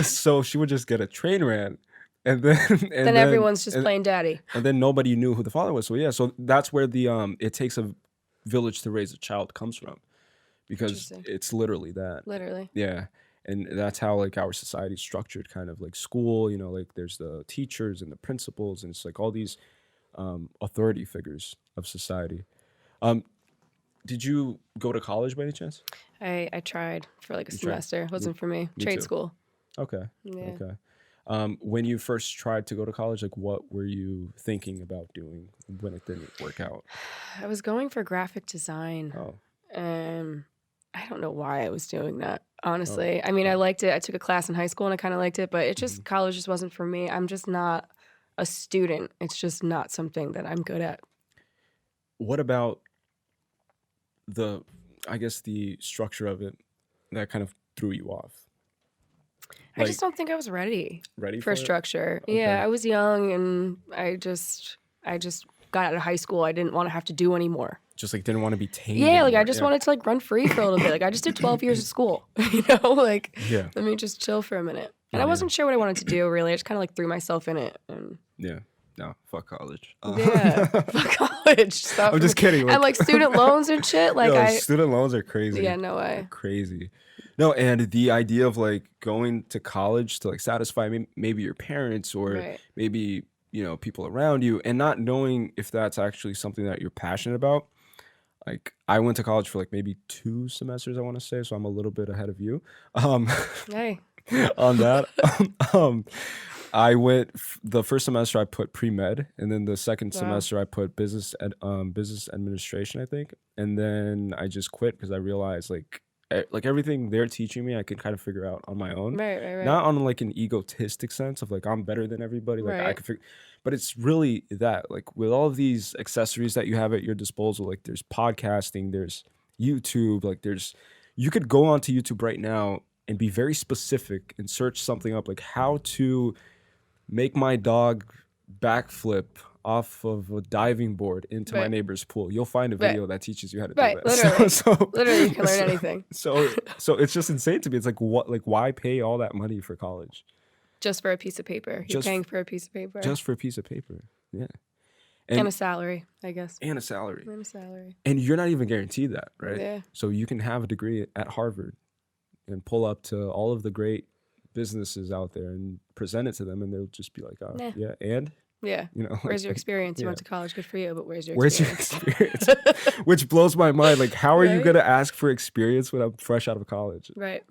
so she would just get a train ran, and then everyone's just playing daddy, and then nobody knew who the father was. So so that's where the it takes a village to raise a child comes from, because it's literally that. Literally. Yeah. And that's how like our society is structured, kind of like school, you know, like there's the teachers and the principals, and it's like all these authority figures of society. Did you go to college by any chance? I tried for like a semester. It wasn't for me. Trade school. Okay. Yeah. Okay. When you first tried to go to college, like what were you thinking about doing when it didn't work out? I was going for graphic design. Oh. I don't know why I was doing that, honestly. I mean, I liked it. I took a class in high school and I kind of liked it, but it just, college just wasn't for me. I'm just not a student. It's just not something that I'm good at. What about the structure of it that kind of threw you off? I just don't think I was ready for it? structure. Okay. Yeah, I was young and I just got out of high school. I didn't want to have to do anymore. Just like didn't want to be tamed. Yeah, like I just wanted to like run free for a little bit. Like I just did 12 years of school, you know, like let me just chill for a minute. And I wasn't sure what I wanted to do really. I just kind of like threw myself in it. And no, fuck college. Fuck college. Stop. I'm just kidding. And like student loans and shit. Like student loans are crazy. Yeah, no way. They're crazy. No, and the idea of like going to college to like satisfy maybe your parents or maybe, you know, people around you, and not knowing if that's actually something that you're passionate about. Like I went to college for like maybe 2 semesters, I want to say, so I'm a little bit ahead of you. Um, Hey. on that. um, I went the first semester I put pre-med, and then the second Wow. semester I put business administration, I think. And then I just quit because I realized like everything they're teaching me I could kind of figure out on my own. Right. Not on like an egotistic sense of like I'm better than everybody, like I Right. could figure, but it's really that like with all of these accessories that you have at your disposal, like there's podcasting, there's YouTube, like there's you could go onto YouTube right now and be very specific and search something up like how to make my dog backflip off of a diving board into my Right. neighbor's pool. You'll find a Right. video that teaches you how to do Right. that. Literally. Literally, you can learn so, anything. so it's just insane to me. It's like what, like why pay all that money for college? Just for a piece of paper. You're Just- paying for a piece of paper. Just for a piece of paper. Yeah. and a salary, I guess. And a salary. And a salary. And you're not even guaranteed that, right? Yeah. So you can have a degree at Harvard and pull up to all of the great businesses out there and present it to them, and they'll just be like, oh, Nah. yeah, and Yeah. you know, Where's your experience? You yeah. went to college, good for you, but where's your where's your experience? experience? Which blows my mind. Like, how are you Right? gonna ask for experience when I'm fresh out of college? Right.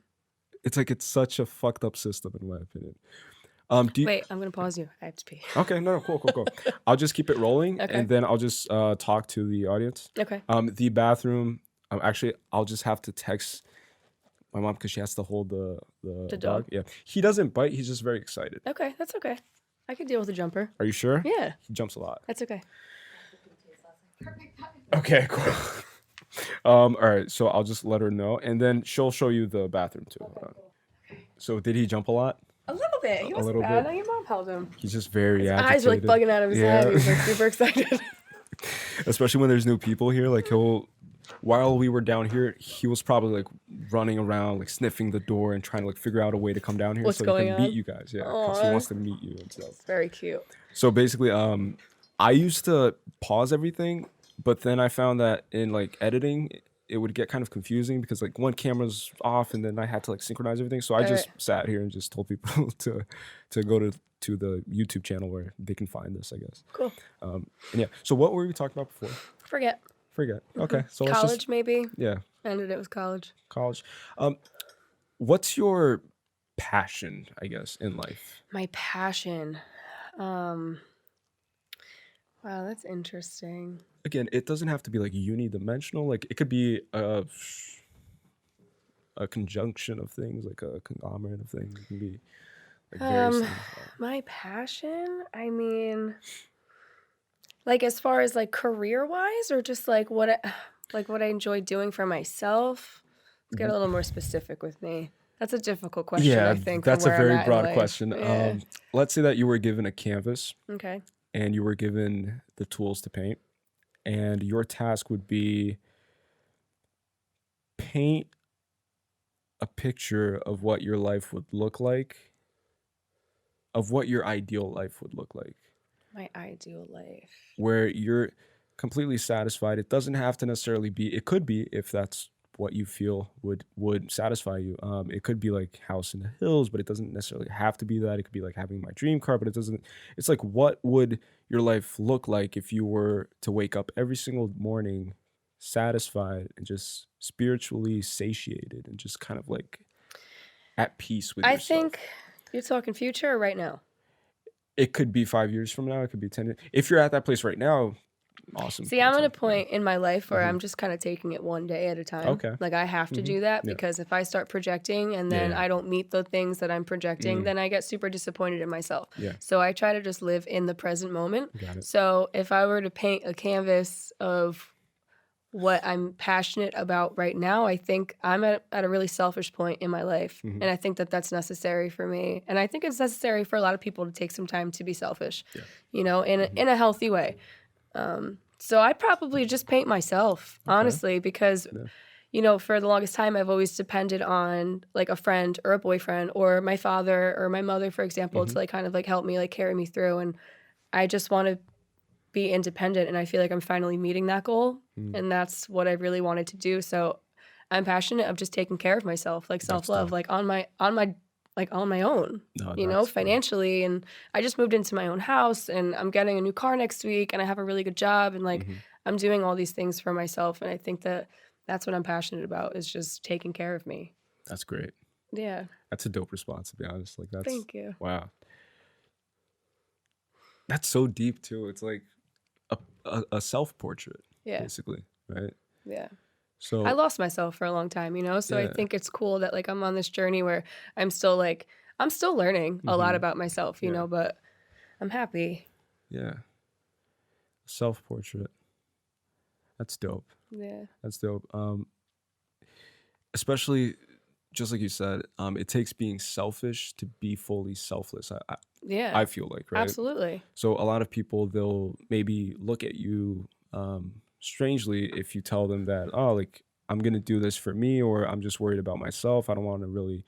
It's like it's such a fucked up system, in my opinion. Do you? Wait, I'm going to pause you. I have to pee. Okay, no, cool. I'll just keep it rolling, Okay. and then I'll just talk to the audience. Okay. The bathroom. Actually, I'll just have to text my mom because she has to hold the dog? Yeah, he doesn't bite. He's just very excited. Okay, that's okay. I can deal with a jumper. Are you sure? Yeah, He jumps a lot. that's okay. Okay, cool. All right, so I'll just let her know, and then she'll show you the bathroom too. Hold on. So did he jump a lot? A little bit. He A wasn't little bad. bit. No, your mom held him. He's just very His agitated. eyes were like bugging out of his head. He was like super excited. Especially when there's new people here. Like while we were down here, he was probably like running around, like sniffing the door and trying to like figure out a way to come down here What's so going he can meet on? you guys. Yeah, because he Aw. wants to meet you and stuff. Very cute. So basically, I used to pause everything, but then I found that in like editing, it would get kind of confusing because like one camera's off and then I had to like synchronize everything. So I just sat here and just told people to go to the YouTube channel where they can find this, I guess. Cool. And yeah. So what were we talking about before? Forget. Okay. So let's College, just, maybe. yeah, Ended it with college. college. What's your passion, I guess, in life? My passion. Wow, that's interesting. Again, it doesn't have to be like unidimensional. Like it could be a conjunction of things, like a conglomerate of things. It can be like various things. My passion? I mean, like as far as like career-wise, or just like what I enjoy doing for myself? Let's get a little more specific with me. That's a difficult question, Yeah, I think. for that's a where I'm very at in broad life. question. Yeah. Let's say that you were given a canvas Okay. and you were given the tools to paint, and your task would be paint a picture of what your life would look like, of what your ideal life would look like, My ideal life. where you're completely satisfied. It doesn't have to necessarily be, it could be if that's what you feel would satisfy you. It could be like house in the hills, but it doesn't necessarily have to be that. It could be like having my dream car, but it doesn't. It's like, what would your life look like if you were to wake up every single morning satisfied and just spiritually satiated and just kind of like at peace with yourself? I think you're talking future or right now? It could be 5 years from now. It could be 10 years. If you're at that place right now, awesome. See, I'm That's at a it. point in my life where I'm just kind of taking it one day at a time. Okay. Like I have to do that Yeah. because if I start projecting and then Yeah. I don't meet the things that I'm projecting, then I get super disappointed in myself. Yeah. So I try to just live in the present moment. Got it. So if I were to paint a canvas of what I'm passionate about right now, I think I'm at a really selfish point in my life. And I think that that's necessary for me. And I think it's necessary for a lot of people to take some time to be selfish, you know, in a healthy way. So I'd probably just paint myself, honestly, because, you know, for the longest time, I've always depended on like a friend or a boyfriend or my father or my mother, for example, to like kind of like help me, like carry me through. And I just want to be independent. And I feel like I'm finally meeting that goal. And that's what I really wanted to do. So I'm passionate of just taking care of myself, like self-love, like on my own, No, you know, that's fair. financially. And I just moved into my own house and I'm getting a new car next week and I have a really good job and like I'm doing all these things for myself, and I think that that's what I'm passionate about, is just taking care of me. That's great. Yeah. That's a dope response, to be honest. Like, that's, thank you. Wow. That's so deep too. It's like a self-portrait, basically, right? Yeah. So I lost myself for a long time, you know? So I think it's cool that like I'm on this journey where I'm still learning a lot about myself, you know, but I'm happy. Yeah. Self-portrait. That's dope. Yeah. That's dope. Especially just like you said, it takes being selfish to be fully selfless. I feel like, right? Absolutely. So a lot of people, they'll maybe look at you strangely if you tell them that, oh, like, I'm going to do this for me, or I'm just worried about myself. I don't want to really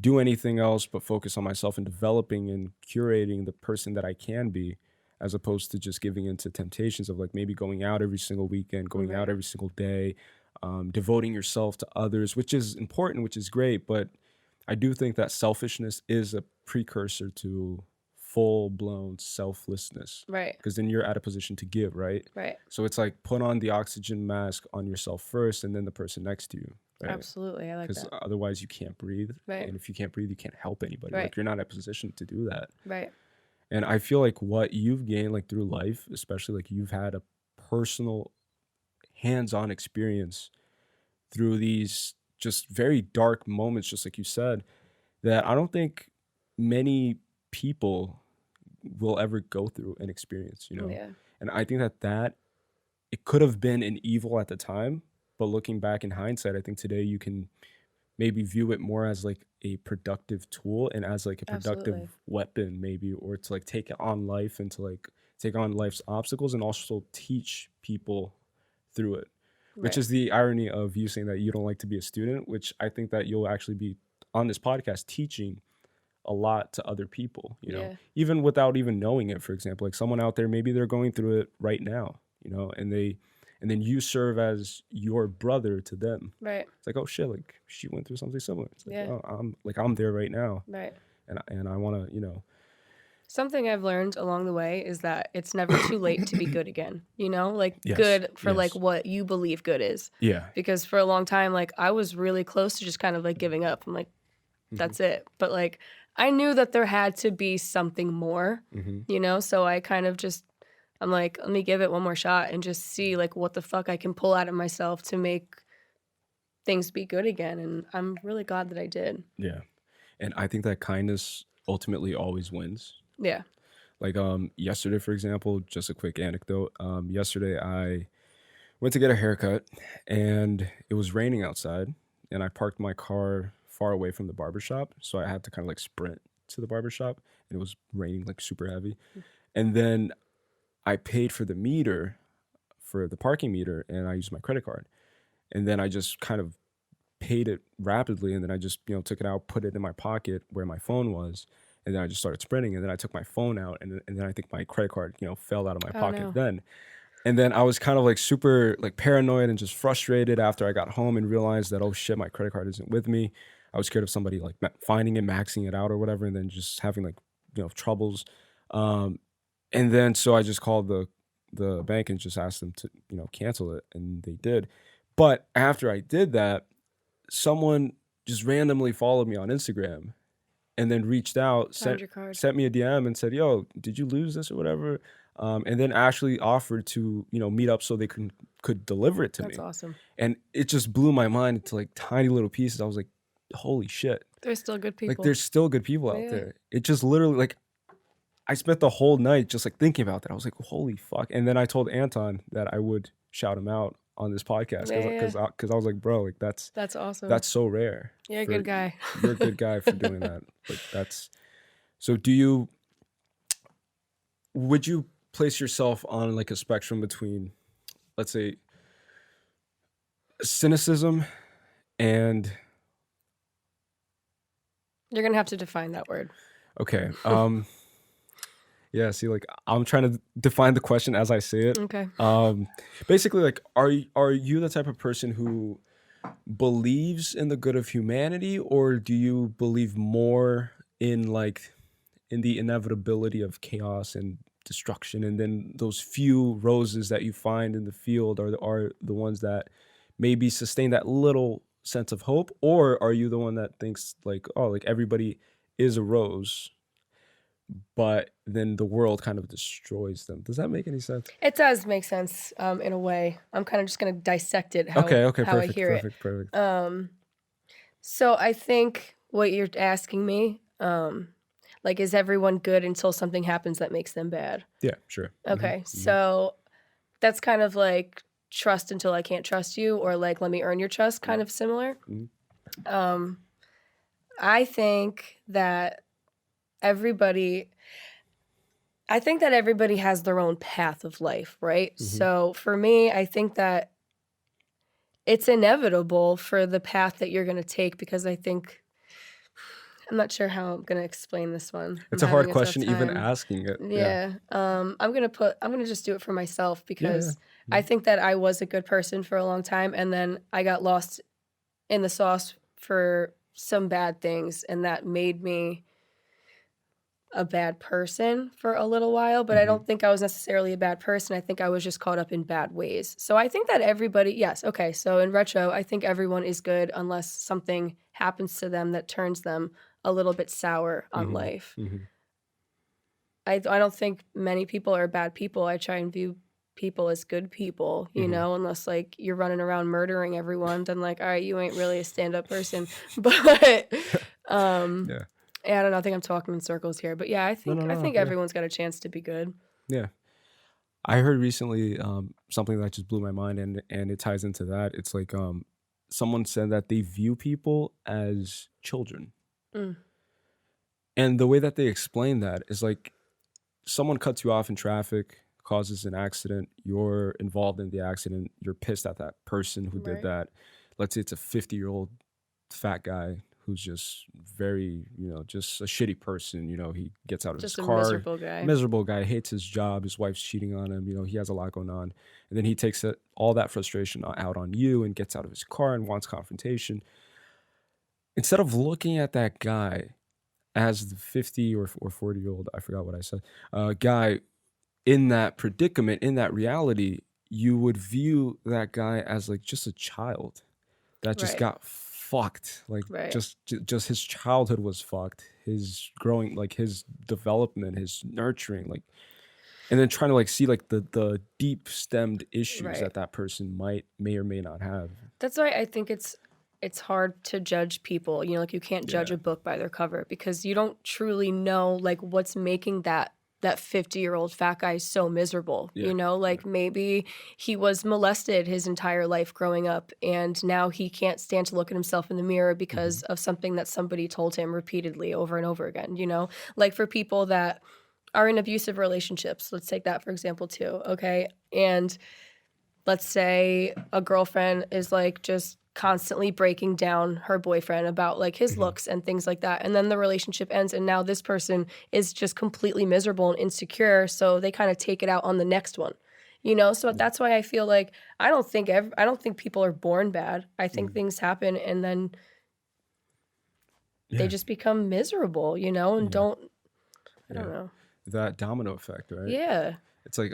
do anything else but focus on myself and developing and curating the person that I can be, as opposed to just giving into temptations of like maybe going out every single weekend, going out every single day, devoting yourself to others, which is important, which is great. But I do think that selfishness is a precursor to full-blown selflessness. Right. Because then you're at a position to give, right? Right. So it's like put on the oxygen mask on yourself first and then the person next to you. Right? Absolutely. I like that. Because otherwise you can't breathe. Right. And if you can't breathe, you can't help anybody. Right. Like, you're not in a position to do that. Right. And I feel like what you've gained, like, through life, especially, like, you've had a personal hands-on experience through these just very dark moments, just like you said, that I don't think many people will ever go through and experience, you know? Yeah. And I think that it could have been an evil at the time, but looking back in hindsight, I think today you can maybe view it more as like a productive tool and as like a productive weapon, maybe, or to like take on life and to like take on life's obstacles and also teach people through it. Which is the irony of you saying that you don't like to be a student, which I think that you'll actually be on this podcast teaching a lot to other people, you know, even without even knowing it. For example, like someone out there, maybe they're going through it right now, you know, and then you serve as your brother to them. Right. It's like, oh shit, like she went through something similar. It's like, oh, I'm there right now. Right. And I want to, you know. Something I've learned along the way is that it's never too late to be good again, you know, like good for like what you believe good is. Yeah. Because for a long time, like I was really close to just kind of like giving up. I'm like, that's it. But like, I knew that there had to be something more, you know? So I kind of just, I'm like, let me give it one more shot and just see like what the fuck I can pull out of myself to make things be good again. And I'm really glad that I did. Yeah. And I think that kindness ultimately always wins. Yeah. Like yesterday, for example, just a quick anecdote. Yesterday I went to get a haircut and it was raining outside and I parked my car far away from the barbershop. So I had to kind of like sprint to the barbershop and it was raining like super heavy. And then I paid for the meter, for the parking meter, and I used my credit card. And then I just kind of paid it rapidly and then I just, you know, took it out, put it in my pocket where my phone was. And then I just started sprinting and then I took my phone out and then I think my credit card, you know, fell out of my pocket then. And then I was kind of like super like paranoid and just frustrated after I got home and realized that, oh shit, my credit card isn't with me. I was scared of somebody like finding it, maxing it out or whatever, and then just having like, you know, troubles. And then so I just called the bank and just asked them to, you know, cancel it, and they did. But after I did that, someone just randomly followed me on Instagram and then reached out, sent me a DM and said, yo, did you lose this or whatever? And then actually offered to, you know, meet up so they could deliver it to me. That's awesome. And it just blew my mind into like tiny little pieces. I was like, holy shit. There's still good people. Like there's still good people out there. It just literally like, I spent the whole night just like thinking about that. I was like, holy fuck. And then I told Anton that I would shout him out on this podcast because I was like, bro, like that's awesome. That's so rare. You're a good guy. You're a good guy for doing that. Like that's, so would you place yourself on like a spectrum between, let's say, cynicism and... You're going to have to define that word. Okay. Yeah, see, like I'm trying to define the question as I say it. Okay. Basically, like, are you the type of person who believes in the good of humanity, or do you believe more in the inevitability of chaos and destruction, and then those few roses that you find in the field are the ones that maybe sustain that little sense of hope? Or are you the one that thinks like, oh, like everybody is a rose, but then the world kind of destroys them? Does that make any sense? It does make sense in a way. I'm kind of just going to dissect it how Okay, I perfect, hear perfect. So I think what you're asking me, like, is everyone good until something happens that makes them bad? Yeah, sure. Okay, so that's kind of like trust until I can't trust you, or like let me earn your trust, kind of similar. I think that everybody has their own path of life, right? So for me, I think that it's inevitable for the path that you're going to take, because I think, I'm not sure how I'm going to explain this one. It's I'm a hard having tough question even time. asking it. Yeah. I'm going to just do it for myself, because Yeah. I think that I was a good person for a long time, and then I got lost in the sauce for some bad things, and that made me a bad person for a little while, but I don't think I was necessarily a bad person. I think I was just caught up in bad ways. So I think that everybody, yes, okay, so in retro, I think everyone is good unless something happens to them that turns them a little bit sour on life. I don't think many people are bad people. I try and view people as good people, you know, unless like you're running around murdering everyone, then like, all right, you ain't really a stand-up person. But Yeah. I don't know. I think I'm talking in circles here, but yeah, I think everyone's got a chance to be good. Yeah. I heard recently something that just blew my mind, and it ties into that. It's like someone said that they view people as children. And the way that they explain that is like, someone cuts you off in traffic, causes an accident, you're involved in the accident, you're pissed at that person who did that. Let's say it's a 50-year-old fat guy who's just very, just a shitty person. He gets out of his car. Just a miserable guy, hates his job, his wife's cheating on him, he has a lot going on. And then he takes all that frustration out on you and gets out of his car and wants confrontation. Instead of looking at that guy as the 50 or 40-year-old, I forgot what I said, guy in that predicament, in that reality, you would view that guy as like just a child that just got fucked. Like just his childhood was fucked. His growing, like his development, his nurturing, like, and then trying to like see like the deep stemmed issues that person may or may not have. That's why I think it's hard to judge people. Like you can't judge a book by their cover, because you don't truly know like what's making that 50-year-old fat guy so miserable. Like maybe he was molested his entire life growing up, and now he can't stand to look at himself in the mirror because of something that somebody told him repeatedly over and over again. Like for people that are in abusive relationships, let's take that for example too. Okay. And let's say a girlfriend is like just constantly breaking down her boyfriend about like his looks and things like that. And then the relationship ends, and now this person is just completely miserable and insecure. So they kind of take it out on the next one, So that's why I feel like I don't think people are born bad. I think things happen, and then they just become miserable, and don't. I don't know. That domino effect, right? Yeah. It's like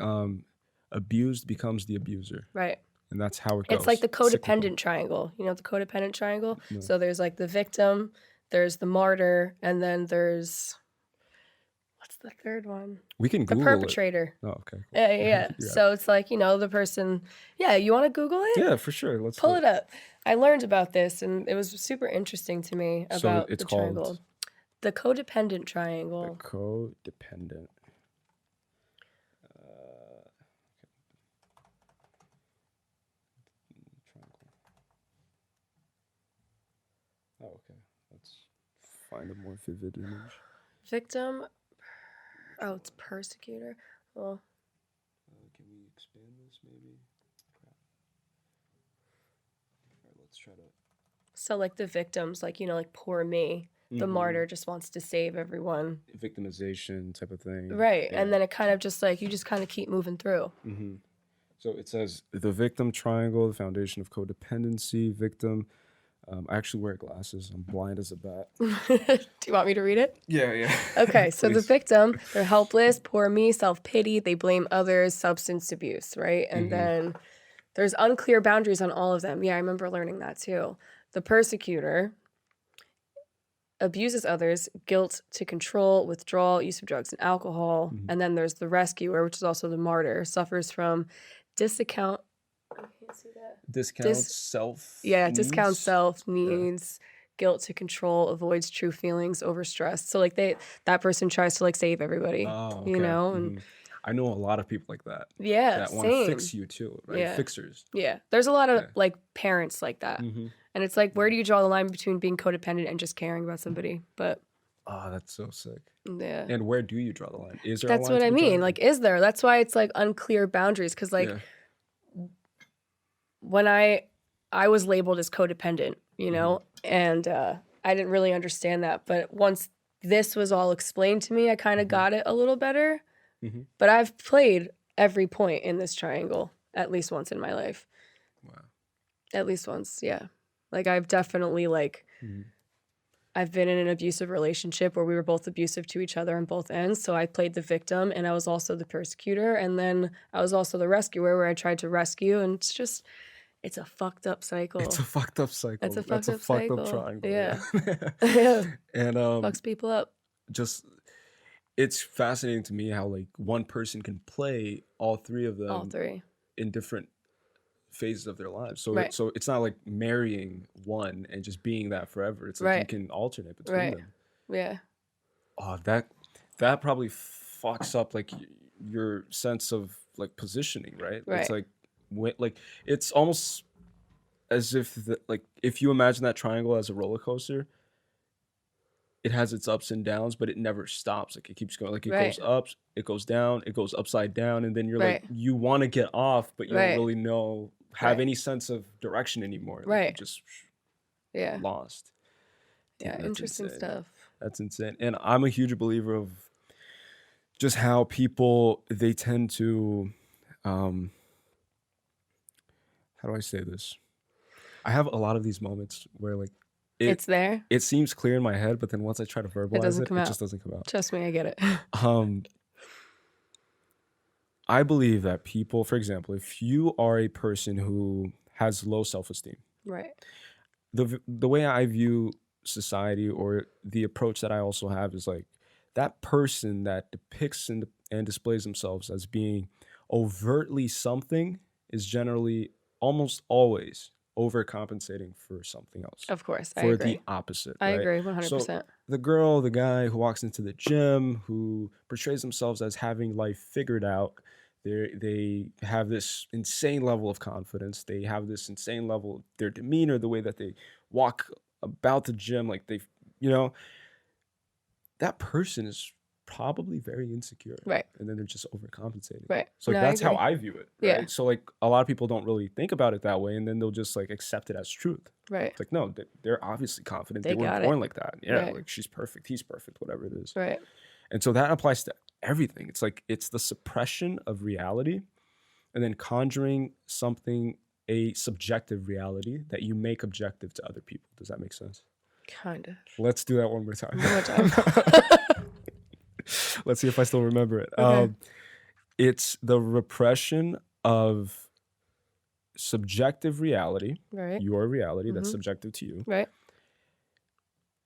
abused becomes the abuser. Right. And that's how it goes. It's like the codependent triangle. You know the codependent triangle? No. So there's like the victim, there's the martyr, and then there's, what's the third one? We can Google the perpetrator. Oh, okay. Cool. Yeah. So it's like, the person, you want to Google it? Yeah, for sure. Let's pull it up. I learned about this, and it was super interesting to me about it's the triangle. Called the codependent triangle. The codependent. Oh, okay. Let's find a more vivid image. Victim. Oh, it's persecutor. Well. Can we expand this maybe? All right, let's try to. So, like the victims, like, like poor me. The martyr just wants to save everyone. Victimization type of thing. Right. Yeah. And then it kind of just like, you just kind of keep moving through. So it says the victim triangle, the foundation of codependency, victim. I actually wear glasses. I'm blind as a bat. Do you want me to read it? Yeah. Okay, so the victim, they're helpless, poor me, self-pity, they blame others, substance abuse, right? And then there's unclear boundaries on all of them. Yeah, I remember learning that too. The persecutor abuses others, guilt to control, withdrawal, use of drugs and alcohol. And then there's the rescuer, which is also the martyr, suffers from discount. I can't see that. Discount self needs, guilt to control, avoids true feelings, overstressed. So like that person tries to like save everybody. Oh, okay. You know, and I know a lot of people like that. Yeah, that want to fix you too, right? Yeah. Fixers. Yeah, there's a lot of like parents like that. And it's like, where do you draw the line between being codependent and just caring about somebody? But oh, that's so sick. Yeah. And where do you draw the line? Is there? That's a line what I mean. drawn? Like, is there? That's why it's like unclear boundaries. Because like when I was labeled as codependent, you know, and I didn't really understand that. But once this was all explained to me, I kind of got it a little better. But I've played every point in this triangle at least once in my life. Wow. At least once, yeah. Like I've definitely like, I've been in an abusive relationship where we were both abusive to each other on both ends. So I played the victim and I was also the persecutor. And then I was also the rescuer where I tried to rescue. And it's just, it's a fucked up cycle. It's a fucked up cycle. It's a fucked That's up a fucked cycle. up triangle. Yeah. And fucks people up. Just, it's fascinating to me how like one person can play all three of them. All three. In different phases of their lives. So Right. so it's not like marrying one and just being that forever. It's like you can alternate between them. Yeah. Oh, that probably fucks up like your sense of like positioning, right? Right. It's like it's almost as if like if you imagine that triangle as a roller coaster, it has its ups and downs, but it never stops. Like it keeps going. Like it goes up, it goes down, it goes upside down, and then you're like you want to get off, but you don't really have any sense of direction anymore. Like you're just lost. Yeah, Damn, interesting stuff. That's insane. And I'm a huge believer of just how people, they tend to, how do I say this? I have a lot of these moments where like, it's there. It seems clear in my head, but then once I try to verbalize it just doesn't come out. Trust me, I get it. I believe that people, for example, if you are a person who has low self-esteem, right? The way I view society, or the approach that I also have, is like that person that depicts and displays themselves as being overtly something is generally almost always overcompensating for something else. Of course, I agree. For the opposite. I agree 100%. So the guy who walks into the gym, who portrays themselves as having life figured out, they have this insane level of confidence. They have this insane level of their demeanor, the way that they walk about the gym, like they, that person is probably very insecure. Right. And then they're just overcompensating. Right. So that's how I view it. Right? Yeah. So like a lot of people don't really think about it that way, and then they'll just like accept it as truth. Right. It's like, no, they're obviously confident. They weren't born like that. Yeah. Like she's perfect. He's perfect. Whatever it is. Right. And so that applies to everything. It's like, it's the suppression of reality and then conjuring something, a subjective reality that you make objective to other people. Does that make sense? Kind of. Let's do that one more time. One more time. Let's see if I still remember it. Okay. It's the repression of subjective reality, right? Your reality that's subjective to you, right?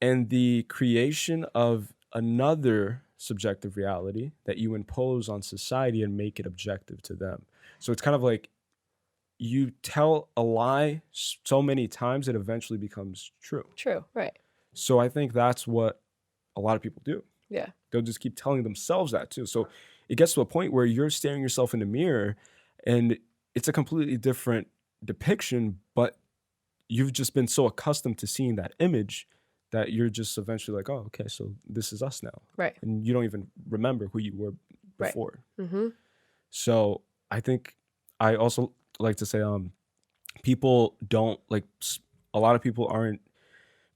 And the creation of another subjective reality that you impose on society and make it objective to them. So it's kind of like you tell a lie so many times it eventually becomes true. True, right. So I think that's what a lot of people do. Yeah. They'll just keep telling themselves that too. So it gets to a point where you're staring yourself in the mirror and it's a completely different depiction, but you've just been so accustomed to seeing that image that you're just eventually like, oh, okay, so this is us now. Right. And you don't even remember who you were before. Right. Mm-hmm. So I think I also like to say, people don't like, a lot of people aren't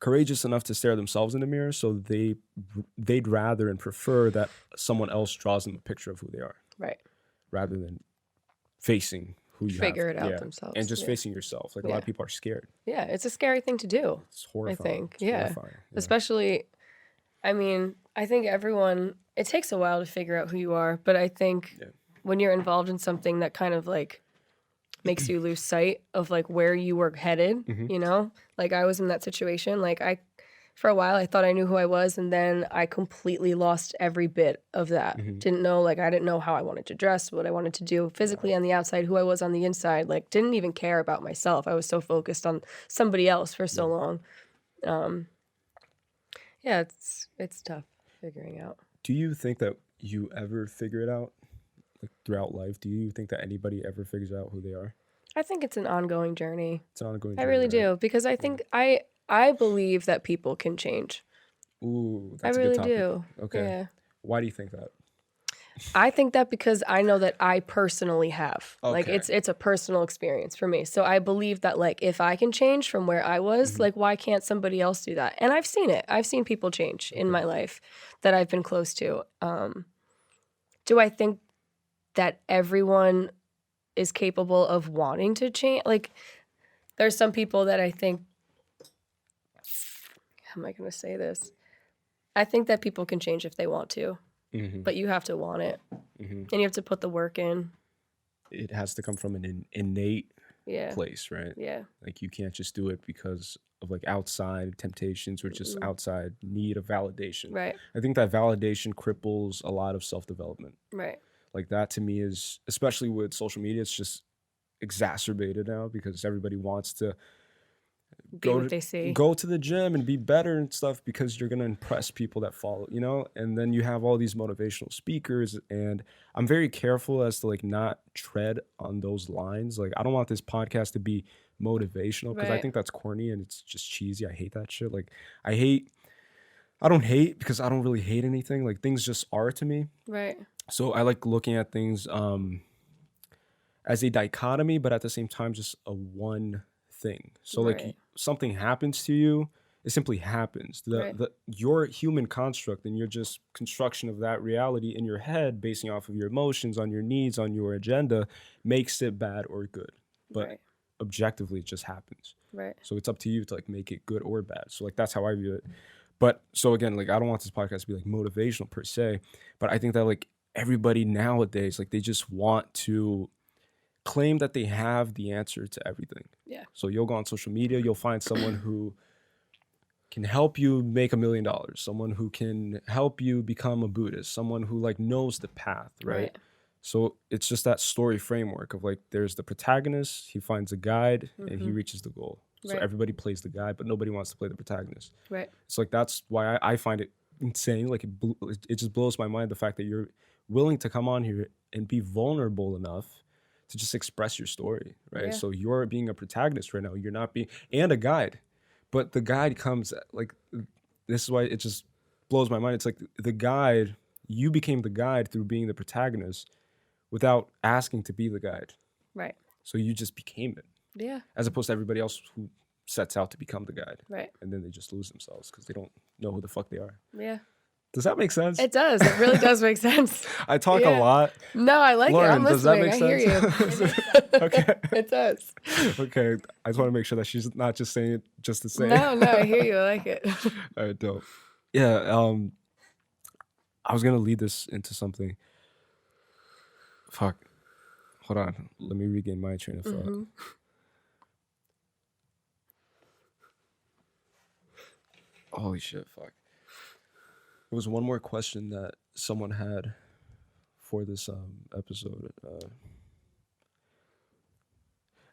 courageous enough to stare themselves in the mirror. So they'd rather and prefer that someone else draws them a picture of who they are. Right. Rather than facing who you figure have. it out themselves. And just facing yourself. Like a lot of people are scared. Yeah, it's a scary thing to do. It's horrifying. I think. It's horrifying. Especially, I mean, I think everyone, it takes a while to figure out who you are, but I think when you're involved in something that kind of like makes you lose sight of like where you were headed, you know? Like I was in that situation. Like for a while, I thought I knew who I was, and then I completely lost every bit of that. Didn't know, like, I didn't know how I wanted to dress, what I wanted to do physically on the outside, who I was on the inside. Like, didn't even care about myself. I was so focused on somebody else for so long. Yeah, it's tough figuring out. Do you think that you ever figure it out, like throughout life? Do you think that anybody ever figures out who they are? I think it's an ongoing journey. It's an ongoing I journey. really do, because I think I believe that people can change. Ooh, I that's a really good topic. do. Okay. Yeah. Why do you think that? I think that because I know that I personally have. Like Okay. it's a personal experience for me. So I believe that like if I can change from where I was, like why can't somebody else do that? And I've seen it. I've seen people change in my life that I've been close to. Do I think that everyone is capable of wanting to change? Like there's some people that I think, how am I going to say this? I think that people can change if they want to. But you have to want it, and you have to put the work in. It has to come from an innate Yeah. place, right? Yeah. Like you can't just do it because of like outside temptations or just outside need of validation. Right. I think that validation cripples a lot of self-development. Right. Like that to me is, especially with social media, it's just exacerbated now because everybody wants to Be what they see. go to the gym and be better and stuff because you're going to impress people that follow, you know? And then you have all these motivational speakers, and I'm very careful as to like not tread on those lines. Like I don't want this podcast to be motivational because I think that's corny and it's just cheesy. I hate that shit. Like I don't hate because I don't really hate anything. Like things just are to me. Right. So I like looking at things as a dichotomy, but at the same time, just a one thing. So like something happens to you, it simply happens. Your human construct and your just construction of that reality in your head, basing off of your emotions, on your needs, on your agenda, makes it bad or good. But objectively, it just happens. Right. So it's up to you to like make it good or bad. So like that's how I view it. But so again, like I don't want this podcast to be like motivational per se, but I think that like everybody nowadays, like they just want to claim that they have the answer to everything. Yeah. So you'll go on social media, you'll find someone who can help you make $1 million, someone who can help you become a Buddhist, someone who like knows the path, right? So it's just that story framework of like there's the protagonist, he finds a guide and he reaches the goal. So everybody plays the guide, but nobody wants to play the protagonist. Right. So like that's why I find it insane. Like it just blows my mind the fact that you're willing to come on here and be vulnerable enough to just express your story, right? Yeah. So you're being a protagonist right now. You're not being, and a guide. But the guide comes, like, this is why it just blows my mind. It's like the guide, you became the guide through being the protagonist without asking to be the guide. Right. So you just became it. Yeah. As opposed to everybody else who sets out to become the guide. Right. And then they just lose themselves because they don't know who the fuck they are. Yeah. Does that make sense? It does. It really does make sense. I talk a lot. No, I like Lauren, it. I'm listening. Does that make sense? I hear you. Okay. It does. Okay. I just want to make sure that she's not just saying it just to say it. No, I hear you. I like it. All right, dope. Yeah. I was gonna lead this into something. Fuck. Hold on. Let me regain my train of thought. Holy shit, fuck. There was one more question that someone had for this episode.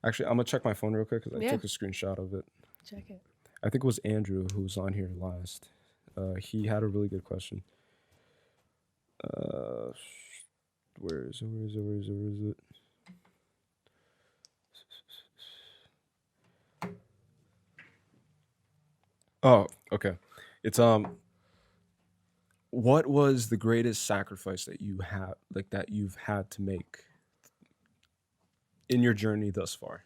Actually, I'm going to check my phone real quick because I took a screenshot of it. Check it. I think it was Andrew who was on here last. He had a really good question. Where is it? Oh, okay. It's what was the greatest sacrifice that you have, like that you've had to make in your journey thus far?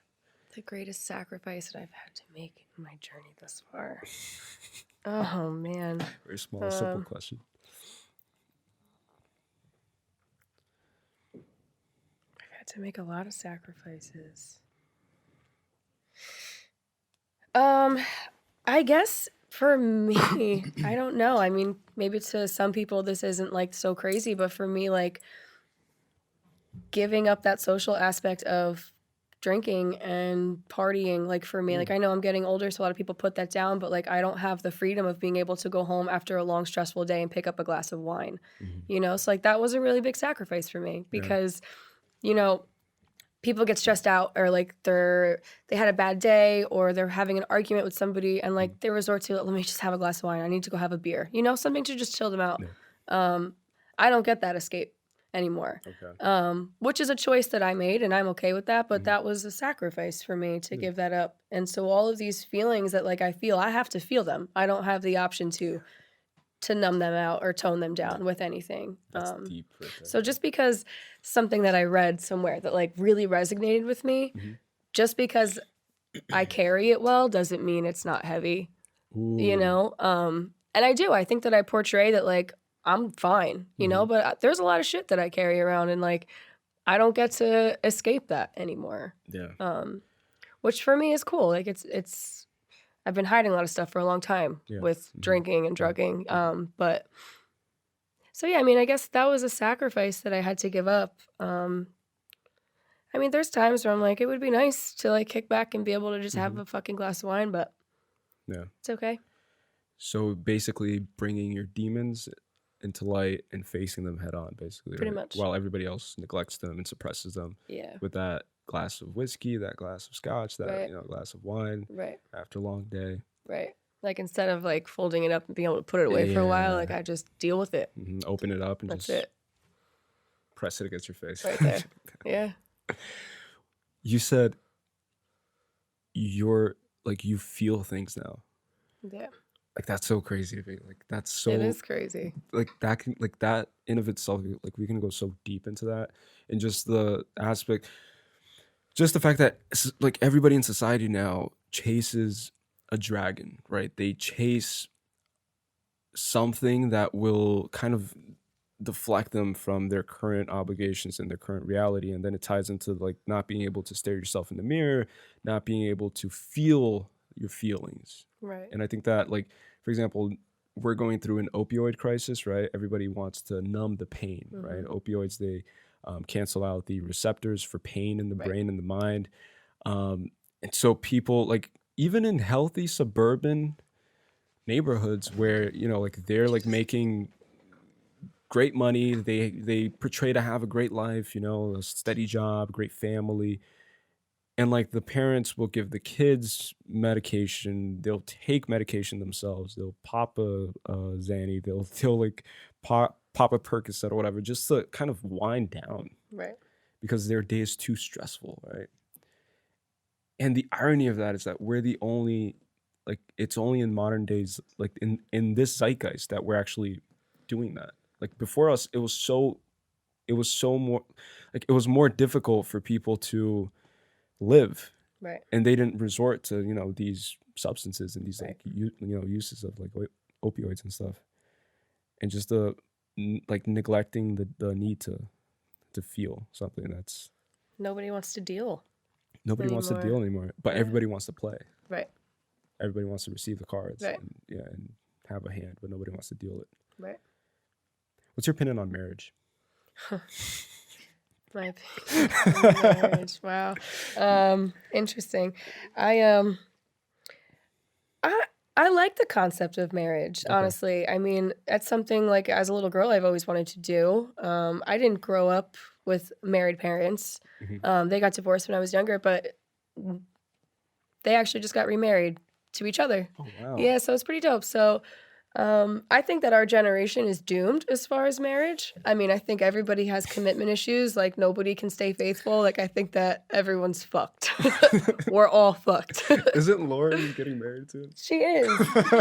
The greatest sacrifice that I've had to make in my journey thus far. Oh man. Very small, simple question. I've had to make a lot of sacrifices. I guess for me, I don't know. I mean, maybe to some people this isn't like so crazy, but for me, like giving up that social aspect of drinking and partying, like for me, like I know I'm getting older, so a lot of people put that down, but like I don't have the freedom of being able to go home after a long, stressful day and pick up a glass of wine, you know? So like that was a really big sacrifice for me because, you know, people get stressed out or like they had a bad day or they're having an argument with somebody and like they resort to, let me just have a glass of wine. I need to go have a beer, you know, something to just chill them out. I don't get that escape anymore, which is a choice that I made and I'm okay with that. But that was a sacrifice for me to give that up. And so all of these feelings that like I feel, I have to feel them. I don't have the option to numb them out or tone them down with anything. That's deep right there. So just because something that I read somewhere that like really resonated with me, just because I carry it well doesn't mean it's not heavy, you know? And I think that I portray that like I'm fine, you know, but there's a lot of shit that I carry around and like I don't get to escape that anymore. Yeah. Which for me is cool. Like it's I've been hiding a lot of stuff for a long time with drinking and drugging. But so, yeah, I mean, I guess that was a sacrifice that I had to give up. I mean, there's times where I'm like, it would be nice to like kick back and be able to just have a fucking glass of wine, but it's okay. So basically bringing your demons into light and facing them head on, basically. Pretty much. While everybody else neglects them and suppresses them. Yeah. With that glass of whiskey, that glass of scotch, that you know, glass of wine. Right. After a long day. Right. Like instead of like folding it up and being able to put it away for a while, like I just deal with it. Open it up and that's just it. Press it against your face. Right there. Yeah. You said you're like you feel things now. Yeah. Like that's so crazy to me. Like that's so. It is crazy. Like that can like that in of itself. Like we can go so deep into that, and just the aspect, just the fact that like everybody in society now chases a dragon, right? They chase something that will kind of deflect them from their current obligations and their current reality, and then it ties into like not being able to stare yourself in the mirror, not being able to feel your feelings. Right. And I think that, like, for example, we're going through an opioid crisis, right? Everybody wants to numb the pain, right? Opioids, they cancel out the receptors for pain in the brain and the mind. And so people, like, even in healthy suburban neighborhoods where, you know, like they're like making great money, they portray to have a great life, you know, a steady job, great family. And like the parents will give the kids medication, they'll take medication themselves, they'll pop a Xanny, they'll like pop a Percocet or whatever, just to kind of wind down. Right. Because their day is too stressful, right? And the irony of that is that we're the only, like, it's only in modern days, like in this zeitgeist, that we're actually doing that. Like before us, it was more difficult for people to live, right? And they didn't resort to, you know, these substances and these like uses of like opioids and stuff, and just the like neglecting the need to feel something. That's nobody wants to deal. Nobody wants to deal anymore, but everybody wants to play. Right. Everybody wants to receive the cards, right? And have a hand, but nobody wants to deal it. Right. What's your opinion on marriage? My opinion on marriage. Wow. Interesting. I like the concept of marriage, honestly. I mean, that's something like as a little girl I've always wanted to do. I didn't grow up with married parents. They got divorced when I was younger, but they actually just got remarried to each other. Oh, wow. Yeah, so it's pretty dope. So I think that our generation is doomed as far as marriage. I mean, I think everybody has commitment issues. Like, nobody can stay faithful. Like, I think that everyone's fucked. We're all fucked. Isn't Lauren getting married soon? She is.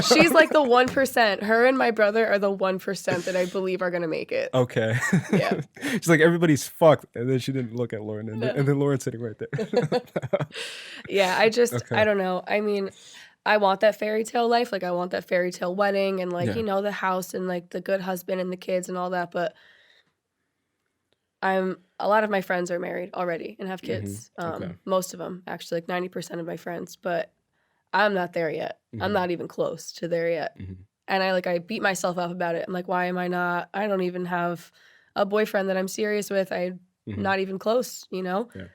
She's like the 1%. Her and my brother are the 1% that I believe are going to make it. Okay. Yeah. She's like, everybody's fucked. And then she didn't look at Lauren. And then Lauren's sitting right there. Yeah, I don't know. I mean, I want that fairy tale life. Like, I want that fairy tale wedding and, like, you know, the house and, like, the good husband and the kids and all that. But I'm a lot of my friends are married already and have kids. Okay. Most of them, actually, like 90% of my friends. But I'm not there yet. I'm not even close to there yet. And I beat myself up about it. I'm like, why am I not? I don't even have a boyfriend that I'm serious with. I'm not even close, you know? Yeah.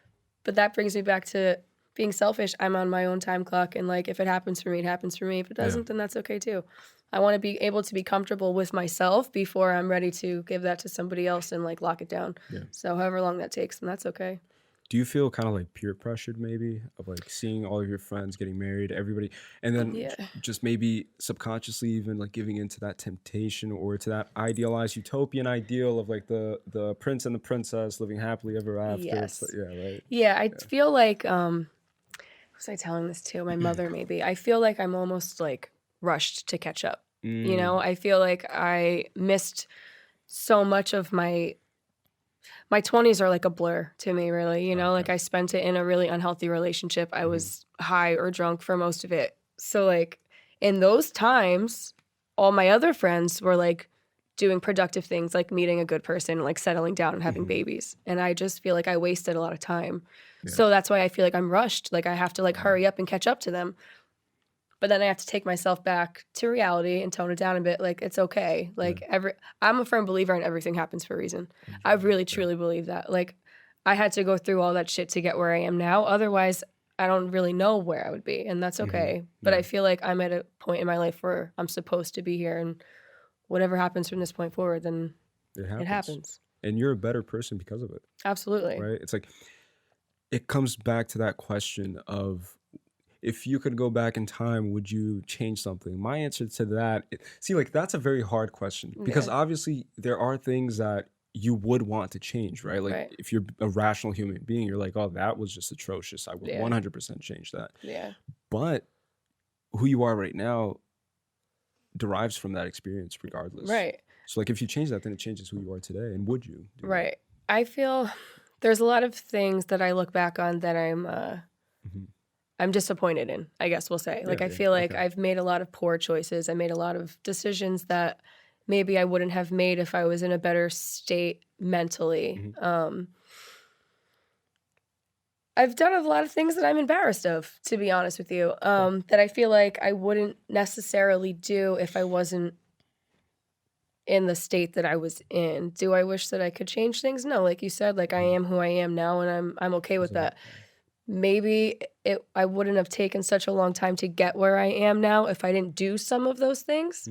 But that brings me back to being selfish. I'm on my own time clock. And like, if it happens for me, it happens for me. If it doesn't, then that's okay too. I want to be able to be comfortable with myself before I'm ready to give that to somebody else and like lock it down. Yeah. So however long that takes, then that's okay. Do you feel kind of like peer pressured maybe of like seeing all of your friends getting married, everybody, and then just maybe subconsciously even like giving into that temptation or to that idealized utopian ideal of like the prince and the princess living happily ever after? Yes. Like, yeah, right. Yeah, I feel like was I telling this to my mother maybe? I feel like I'm almost like rushed to catch up. You know, I feel like I missed so much of my 20s are like a blur to me, really. You know, like I spent it in a really unhealthy relationship. I was high or drunk for most of it. So like in those times, all my other friends were like doing productive things, like meeting a good person, like settling down and having babies. And I just feel like I wasted a lot of time. Yeah. So that's why I feel like I'm rushed. Like I have to like hurry up and catch up to them. But then I have to take myself back to reality and tone it down a bit. Like, it's okay. Like, I'm a firm believer in everything happens for a reason. I really, truly believe that. Like, I had to go through all that shit to get where I am now. Otherwise, I don't really know where I would be. And that's okay. But I feel like I'm at a point in my life where I'm supposed to be here. And whatever happens from this point forward, then it happens. And you're a better person because of it. Absolutely. Right? It's like, it comes back to that question of, if you could go back in time, would you change something? My answer to that, like that's a very hard question because obviously there are things that you would want to change, right? Like if you're a rational human being, you're like, oh, that was just atrocious. I would 100% change that. Yeah. But who you are right now derives from that experience regardless. Right. So like if you change that, then it changes who you are today. And would you? Right. I feel there's a lot of things that I look back on that I'm disappointed in, I guess we'll say. Like, I feel like I've made a lot of poor choices. I made a lot of decisions that maybe I wouldn't have made if I was in a better state mentally. I've done a lot of things that I'm embarrassed of, to be honest with you, that I feel like I wouldn't necessarily do if I wasn't in the state that I was in. Do I wish that I could change things? No, like you said, like I am who I am now, and I'm okay with that. Maybe I wouldn't have taken such a long time to get where I am now if I didn't do some of those things.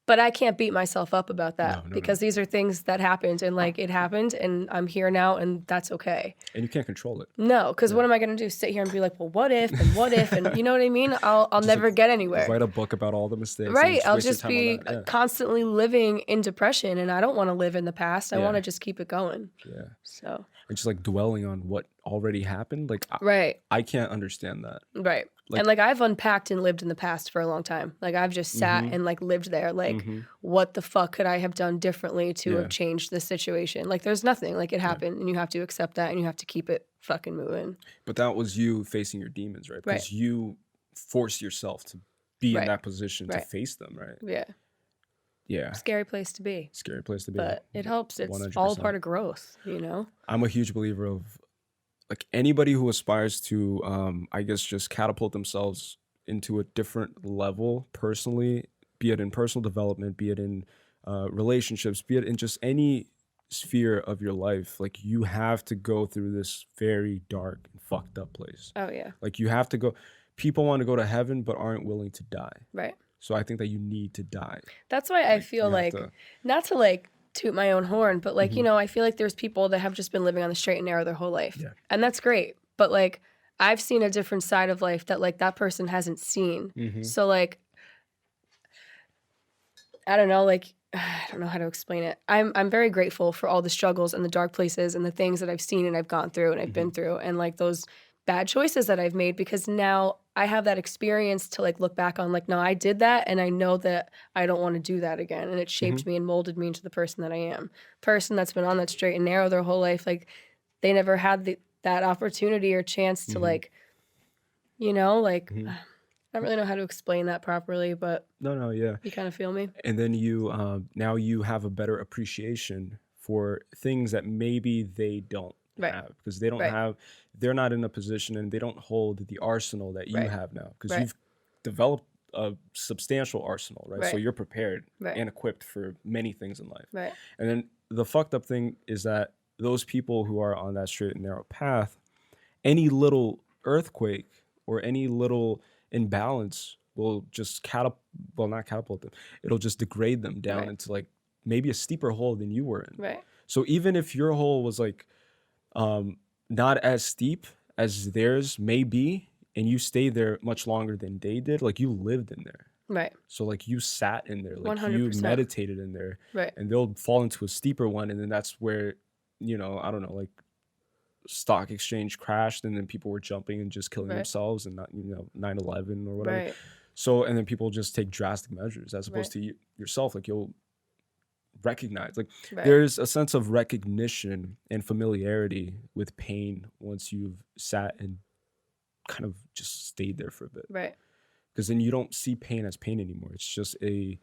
But I can't beat myself up about that because these are things that happened and like it happened and I'm here now and that's okay. And you can't control it. No, because what am I going to do? Sit here and be like, well, what if and what if? And you know what I mean? I'll never like, get anywhere. Write a book about all the mistakes. Right. I'll just be constantly living in depression and I don't want to live in the past. I want to just keep it going. Yeah. So. And just like dwelling on what already happened. Like, I can't understand that. Right. Like, and like I've unpacked and lived in the past for a long time. Like I've just sat and like lived there. Like what the fuck could I have done differently to have changed this situation? Like there's nothing. Like it happened and you have to accept that and you have to keep it fucking moving. But that was you facing your demons, right? Because you forced yourself to be in that position to face them, right? Yeah. Yeah. Scary place to be. Scary place to be. But it helps. It's 100%. All part of growth, you know? I'm a huge believer of like anybody who aspires to, I guess, just catapult themselves into a different level personally, be it in personal development, be it in relationships, be it in just any sphere of your life, like you have to go through this very dark and fucked up place. Oh, yeah. Like you have to go. People want to go to heaven but aren't willing to die. Right. So I think that you need to die. That's why I feel like, not to like toot my own horn, but like, you know, I feel like there's people that have just been living on the straight and narrow their whole life. Yeah. And that's great. But like, I've seen a different side of life that like that person hasn't seen. So like, I don't know, like, I don't know how to explain it. I'm very grateful for all the struggles and the dark places and the things that I've seen and I've gone through and I've been through and like those bad choices that I've made because now I have that experience to like look back on like, no, I did that and I know that I don't want to do that again. And it shaped me and molded me into the person that I am. Person that's been on that straight and narrow their whole life, like they never had that opportunity or chance to like, you know, like I don't really know how to explain that properly, but no, yeah. You kind of feel me. And then you now you have a better appreciation for things that maybe they don't Right. have, because they don't Right. have, they're not in a position and they don't hold the arsenal that you Right. have now, because Right. you've developed a substantial arsenal, right? So Right. you're prepared Right. and equipped for many things in life. Right. And then the fucked up thing is that those people who are on that straight and narrow path, any little earthquake or any little imbalance will just not catapult them. It'll just degrade them down Right. into like maybe a steeper hole than you were in. Right. So even if your hole was like not as steep as theirs may be, and you stayed there much longer than they did, like you lived in there. Right. So like you sat in there, like 100%. you meditated in there, Right. and they'll fall into a steeper one, and then that's where, you know, I don't know, like stock exchange crashed, and then people were jumping and just killing Right. themselves, and not, you know, 9/11 or whatever. Right. So, and then people just take drastic measures as opposed Right. to yourself. Like you'll recognize, like Right. there's a sense of recognition and familiarity with pain once you've sat and kind of just stayed there for a bit, Right. because then you don't see pain as pain anymore. It's just a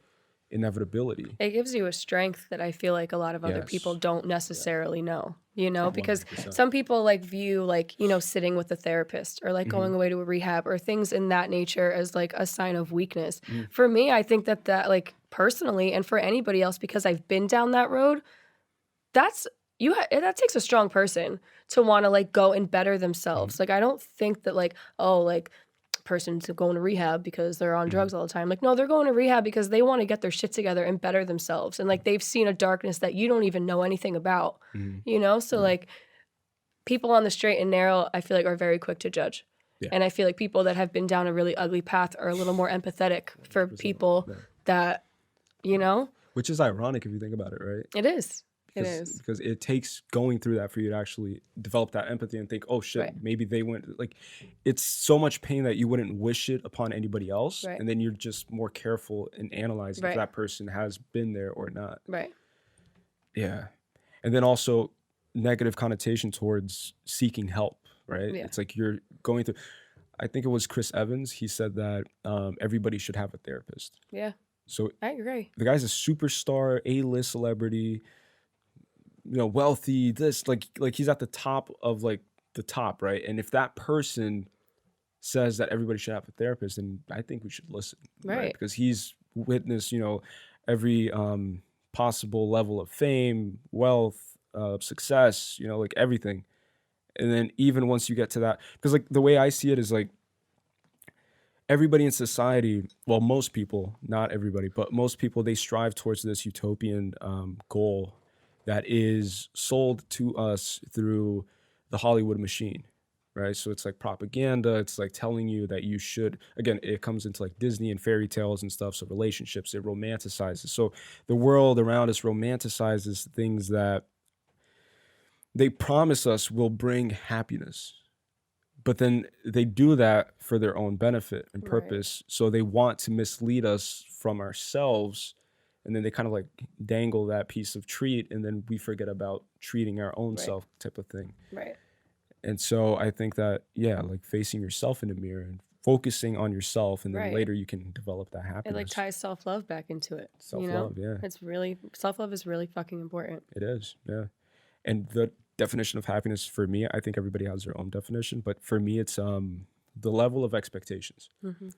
inevitability. It gives you a strength that I feel like a lot of other Yes. people don't necessarily know, you know, because 100%. some people like view like, you know, sitting with a therapist or like going Mhm. away to a rehab or things in that nature as like a sign of weakness. Mm. For me, I think that like personally, and for anybody else, because I've been down that road, that takes a strong person to want to like go and better themselves. Like I don't think that like, oh, like person's going to rehab because they're on drugs all the time. Like, no, they're going to rehab because they want to get their shit together and better themselves. And like they've seen a darkness that you don't even know anything about, you know? So like people on the straight and narrow, I feel like are very quick to judge. Yeah. And I feel like people that have been down a really ugly path are a little more empathetic for people that, you know? Which is ironic if you think about it, right? It is. It is. Because it takes going through that for you to actually develop that empathy and think, oh shit, Right. maybe they went, like, it's so much pain that you wouldn't wish it upon anybody else. Right. And then you're just more careful in analyzing Right. if that person has been there or not. Right. Yeah. And then also negative connotation towards seeking help, right? Yeah. It's like you're going through, I think it was Chris Evans, he said that everybody should have a therapist. Yeah. So I agree. the guy's a superstar, A-list celebrity, you know, wealthy, this, like he's at the top of like the top, right? And if that person says that everybody should have a therapist, then I think we should listen, Right. Because he's witnessed, you know, every possible level of fame, wealth, success, you know, like everything. And then even once you get to that, because like the way I see it is like everybody in society, well, most people, not everybody, but most people, they strive towards this utopian goal that is sold to us through the Hollywood machine, right? So it's like propaganda. It's like telling you that you should, again, it comes into like Disney and fairy tales and stuff. So relationships, it romanticizes. So the world around us romanticizes things that they promise us will bring happiness. But then they do that for their own benefit and Right. purpose. So they want to mislead us from ourselves. And then they kind of like dangle that piece of treat, and then we forget about treating our own Right. self type of thing. Right. And so I think that, yeah, like facing yourself in the mirror and focusing on yourself, and then Right. later you can develop that It happiness. like ties self-love back into it. Self-love, you know? yeah. It's really, self-love is really fucking important. It is, yeah. And the definition of happiness for me, I think everybody has their own definition, but for me, it's the level of expectations.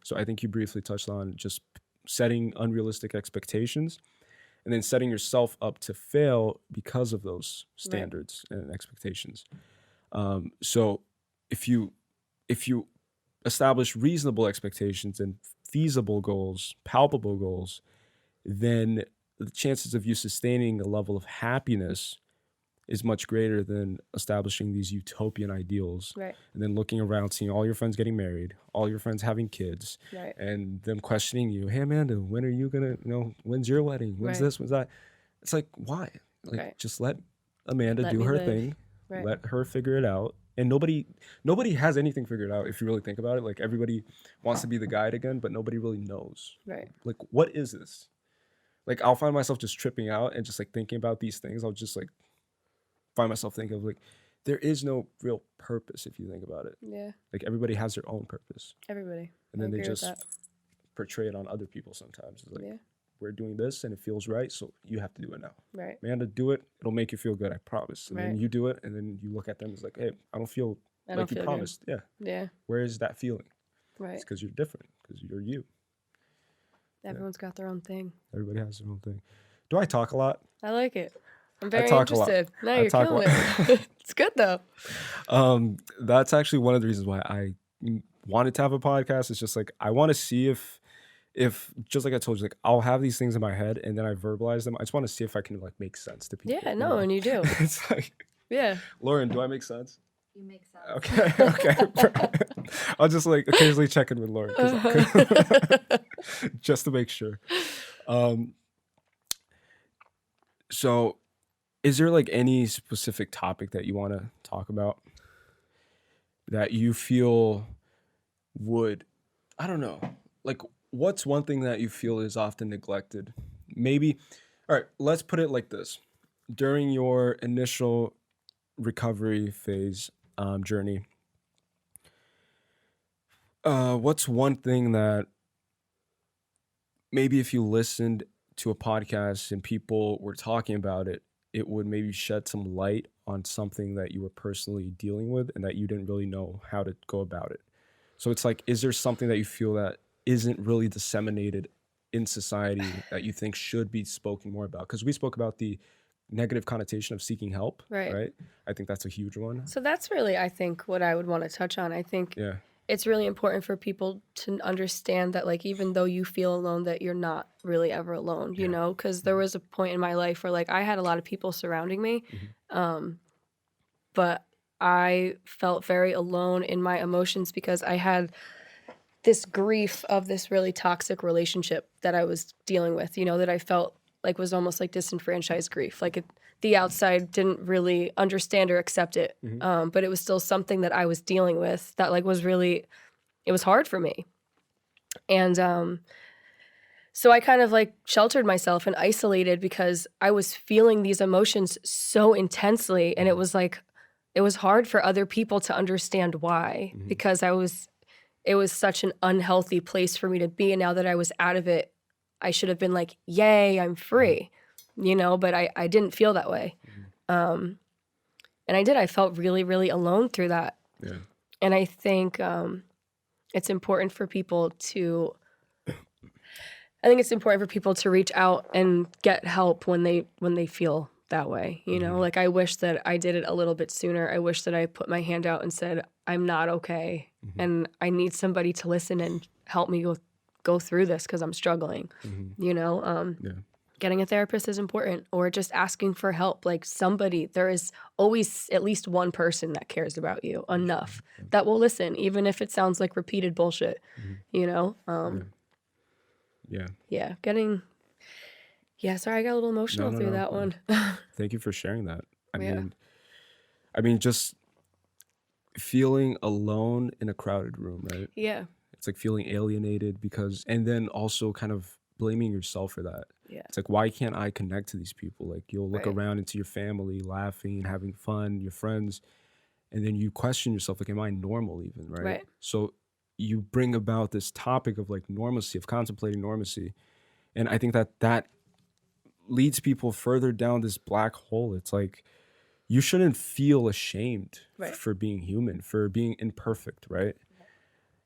So I think you briefly touched on just setting unrealistic expectations and then setting yourself up to fail because of those standards and expectations. So if you establish reasonable expectations and feasible goals, palpable goals, then the chances of you sustaining a level of happiness is much greater than establishing these utopian ideals Right. and then looking around, seeing all your friends getting married, all your friends having kids, Right. and them questioning you, hey, Amanda, when are you gonna, when's your wedding? When's Right. this? When's that? It's like, why? Like, Right. just let Amanda Let do me her live. thing. Right. Let her figure it out. And nobody has anything figured out if you really think about it. Like everybody wants to be the guide again, but nobody really knows. Right. Like, what is this? Like, I'll find myself just tripping out and just like thinking about these things. I'll just like find myself thinking of like, there is no real purpose if you think about it. Yeah. Like everybody has their own purpose. Everybody. And I then they agree with just that. portray it on other people sometimes. It's like, Yeah. we're doing this and it feels right, so you have to do it now. Right. Amanda, do it. It'll make you feel good, I promise. And Right. then you do it, and then you look at them, it's like, hey, I don't feel like you promised. Good. Yeah. Where is that feeling? Right. It's because you're different, because you're you. Everyone's got their own thing. Everybody has their own thing. Do I talk a lot? I like it. I'm very interested. No, you're killing it. It's good though. That's actually one of the reasons why I wanted to have a podcast. It's just like I want to see if just like I told you, like I'll have these things in my head and then I verbalize them. I just want to see if I can like make sense to people. Yeah, no, and you do. It's like, yeah. Lauren, do I make sense? You make sense. Okay. I'll just like occasionally check in with Lauren just to make sure. So is there like any specific topic that you want to talk about that you feel would, I don't know, like what's one thing that you feel is often neglected? Maybe, all right, let's put it like this. During your initial recovery phase journey, what's one thing that maybe if you listened to a podcast and people were talking about it, it would maybe shed some light on something that you were personally dealing with and that you didn't really know how to go about it? So it's like, is there something that you feel that isn't really disseminated in society that you think should be spoken more about? Because we spoke about the negative connotation of seeking help, right? I think that's a huge one. So that's really, I think, what I would want to touch on. I think it's really important for people to understand that, like, even though you feel alone, that you're not really ever alone, you know? Because there was a point in my life where, like, I had a lot of people surrounding me, but I felt very alone in my emotions because I had this grief of this really toxic relationship that I was dealing with, you know, that I felt like was almost like disenfranchised grief. Like the outside didn't really understand or accept it, but it was still something that I was dealing with that like was really, it was hard for me. And so I kind of like sheltered myself and isolated because I was feeling these emotions so intensely, and it was like, it was hard for other people to understand why, because it was such an unhealthy place for me to be. And now that I was out of it, I should have been like, yay, I'm free, you know, but I didn't feel that way. And I felt really, really alone through that. Yeah. And I think it's important for people to, reach out and get help when they feel that way, you know? Like, I wish that I did it a little bit sooner. I wish that I put my hand out and said, I'm not okay, and I need somebody to listen and help me go through this because I'm struggling, you know? Getting a therapist is important, or just asking for help. Like, somebody, there is always at least one person that cares about you enough that will listen, even if it sounds like repeated bullshit, you know? Sorry, I got a little emotional through that one. Thank you for sharing that. I mean, just feeling alone in a crowded room, right? Yeah. It's like feeling alienated because, and then also kind of blaming yourself for that. Yeah. It's like, why can't I connect to these people? Like, you'll look around into your family, laughing, having fun, your friends, and then you question yourself, like, am I normal even, right? So you bring about this topic of like normalcy, of contemplating normalcy. And I think that leads people further down this black hole. It's like, you shouldn't feel ashamed for being human, for being imperfect, right?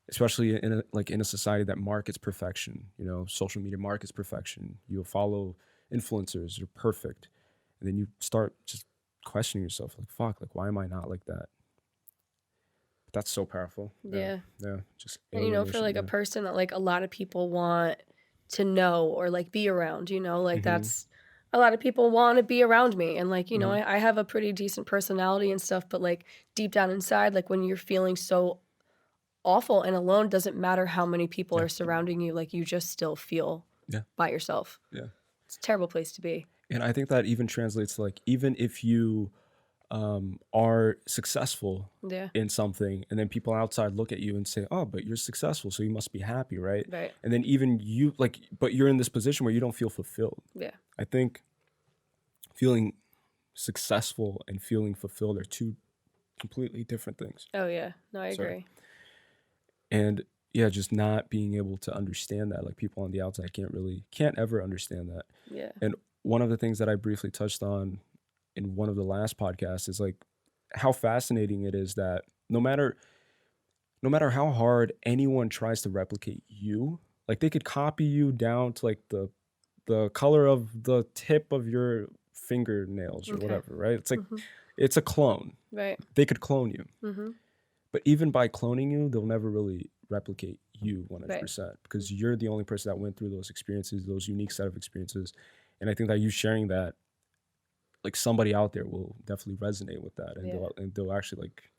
Especially in a society that markets perfection. You know, social media markets perfection. You'll follow influencers, you're perfect. And then you start just questioning yourself, like, fuck, like, why am I not like that? That's so powerful. Yeah. Just, and, you know, for like a person that like a lot of people want to know or like be around, you know, like that's, a lot of people want to be around me. And like, you know, I have a pretty decent personality and stuff, but like deep down inside, like when you're feeling so awful and alone, doesn't matter how many people are surrounding you, like you just still feel by yourself. Yeah. It's a terrible place to be. And I think that even translates to like, even if you are successful in something, and then people outside look at you and say, oh, but you're successful, so you must be happy, right? And then even you, like, but you're in this position where you don't feel fulfilled. I think feeling successful and feeling fulfilled are two completely different things. Oh yeah, no, I agree. And yeah, just not being able to understand that. Like people on the outside can't ever understand that. Yeah. And one of the things that I briefly touched on in one of the last podcasts is like how fascinating it is that no matter how hard anyone tries to replicate you, like they could copy you down to like the color of the tip of your fingernails or Okay. whatever, right? It's like it's a clone. Right. They could clone you. Mm-hmm. But even by cloning you, they'll never really replicate you 100% Right. because you're the only person that went through those experiences, those unique set of experiences. And I think that you sharing that, like somebody out there will definitely resonate with that, and they'll actually like,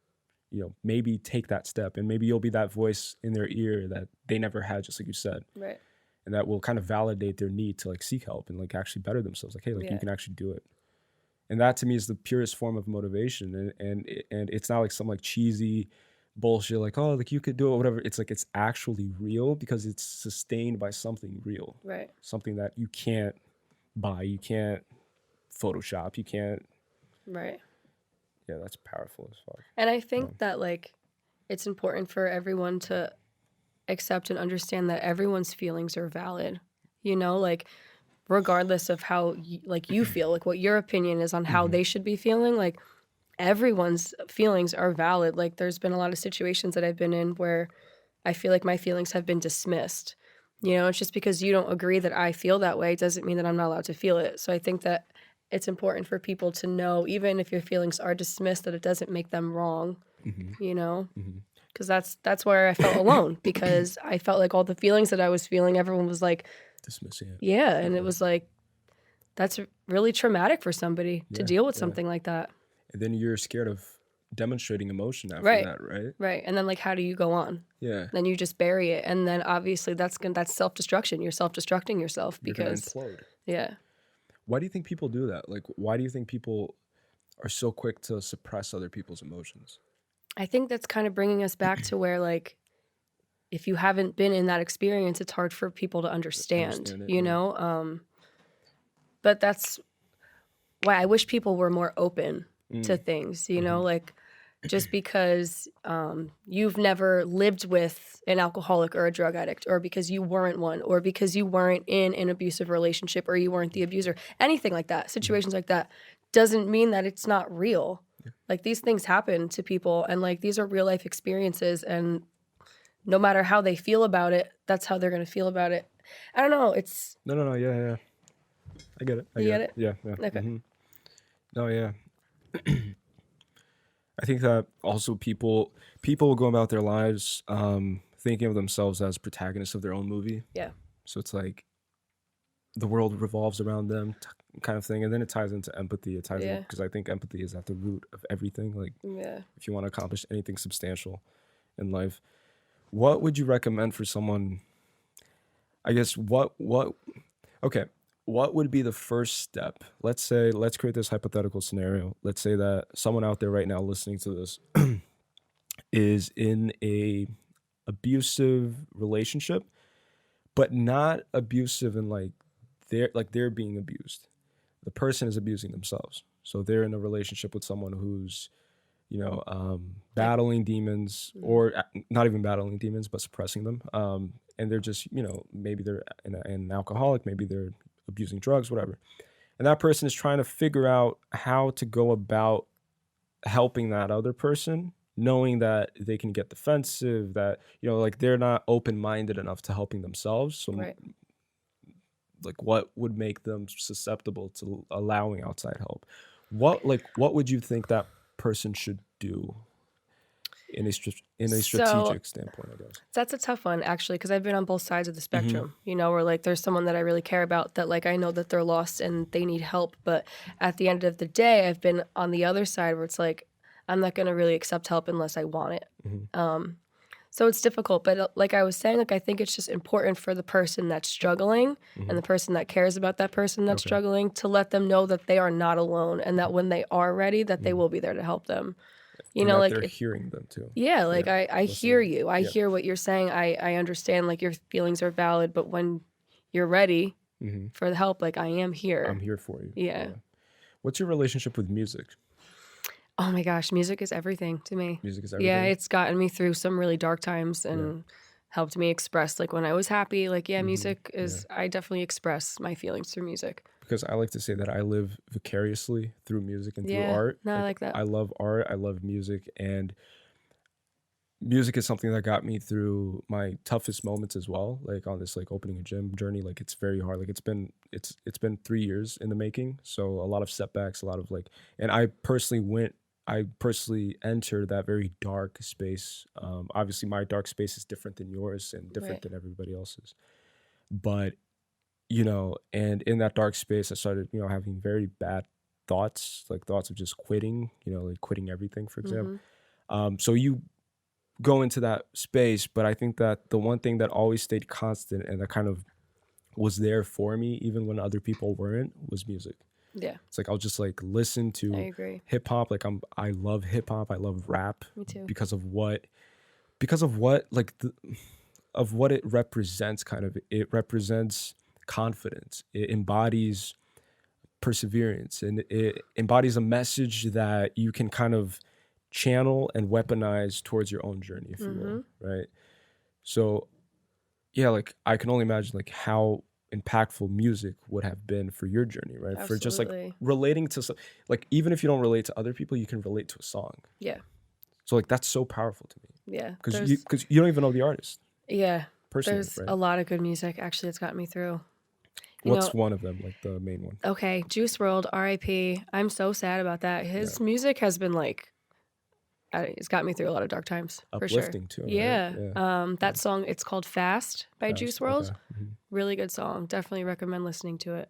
you know, maybe take that step, and maybe you'll be that voice in their ear that they never had, just like you said. Right. And that will kind of validate their need to like seek help and like actually better themselves. Like, hey, like you can actually do it. And that to me is the purest form of motivation. And it's not like some like cheesy bullshit like, oh, like you could do it, whatever. It's like it's actually real because it's sustained by something real. Right. Something that you can't buy, you can't Photoshop, you can't. Right. Yeah, that's powerful as fuck. And I think that like it's important for everyone to accept and understand that everyone's feelings are valid. You know, like regardless of how you feel, like what your opinion is on how they should be feeling, like everyone's feelings are valid. Like there's been a lot of situations that I've been in where I feel like my feelings have been dismissed. You know, it's just because you don't agree that I feel that way doesn't mean that I'm not allowed to feel it. So I think that it's important for people to know, even if your feelings are dismissed, that it doesn't make them wrong, you know? Because that's where I felt alone, because I felt like all the feelings that I was feeling, everyone was like, dismissing it. Yeah, and it was like, that's really traumatic for somebody to deal with something like that. And then you're scared of demonstrating emotion after that, right? Right. And then like, how do you go on? Yeah. Then you just bury it, and then obviously that's self-destruction. You're self-destructing yourself because you're gonna implode. Yeah. Why do you think people do that? Like, why do you think people are so quick to suppress other people's emotions? I think that's kind of bringing us back to where like, if you haven't been in that experience, it's hard for people to understand it, you know? But that's why I wish people were more open to things, you know, like just because you've never lived with an alcoholic or a drug addict, or because you weren't one, or because you weren't in an abusive relationship, or you weren't the abuser, anything like that, situations like that, doesn't mean that it's not real. Like these things happen to people, and like these are real life experiences, and no matter how they feel about it, that's how they're going to feel about it. I don't know. It's no. Yeah. I get it. You get it? Yeah. Okay. No, yeah. I think that also people will go about their lives thinking of themselves as protagonists of their own movie. Yeah. So it's like the world revolves around them kind of thing. And then it ties into empathy. It ties in because I think empathy is at the root of everything. Like if you want to accomplish anything substantial in life, what would you recommend for someone? I guess what would be the first step? Let's create this hypothetical scenario. Let's say that someone out there right now listening to this is in a abusive relationship, but not abusive in like they're being abused. The person is abusing themselves. So they're in a relationship with someone who's, you know, battling demons, or not even battling demons, but suppressing them. And they're just, you know, maybe they're an alcoholic, maybe they're abusing drugs, whatever. And that person is trying to figure out how to go about helping that other person, knowing that they can get defensive, that, you know, like they're not open-minded enough to helping themselves. So like what would make them susceptible to allowing outside help? What would you think that person should do in a strategic standpoint, I guess? That's a tough one, actually, because I've been on both sides of the spectrum, you know, where like there's someone that I really care about, that like I know that they're lost and they need help. But at the end of the day, I've been on the other side where it's like, I'm not going to really accept help unless I want it. So it's difficult. But like I was saying, like I think it's just important for the person that's struggling and the person that cares about that person that's struggling to let them know that they are not alone, and that when they are ready, that they will be there to help them. You and know, that like they're hearing them too. Yeah, like I hear you. I hear what you're saying. I understand like your feelings are valid, but when you're ready for the help, like I am here. I'm here for you. Yeah. What's your relationship with music? Oh my gosh, music is everything to me. Music is everything. Yeah, it's gotten me through some really dark times and helped me express, like, when I was happy, like, yeah, music is, I definitely express my feelings through music. Because I like to say that I live vicariously through music and through Yeah, art. no, I like that. I love art, I love music, and music is something that got me through my toughest moments as well, like on this like opening a gym journey. Like it's very hard, like it's been 3 years in the making, so a lot of setbacks, a lot of like, and I personally entered that very dark space. Obviously my dark space is different than yours and different than everybody else's, but and in that dark space I started having very bad thoughts, like thoughts of just quitting, like quitting everything, for example. So you go into that space, but I think that the one thing that always stayed constant and that kind of was there for me even when other people weren't was music. Yeah. It's like I'll just like listen to hip hop. Like I love hip hop. I love rap. Me too. Because of what like of what it represents. Kind of, it represents confidence. It embodies perseverance, and it embodies a message that you can kind of channel and weaponize towards your own journey, if you will, right? So yeah, like I can only imagine like how impactful music would have been for your journey, right? Absolutely. For just like relating to, like, even if you don't relate to other people, you can relate to a song. Yeah. So like that's so powerful to me. Yeah. Because you don't even know the artist. Yeah. Personally, there's right? a lot of good music actually that's got me through. What's one of them, like the main one? Okay, Juice WRLD, R.I.P. I'm so sad about that. His music has been like, it's got me through a lot of dark times. Uplifting for sure. too. Yeah. Right? Yeah. That song, it's called Fast by Juice WRLD. Okay. Really good song. Definitely recommend listening to it.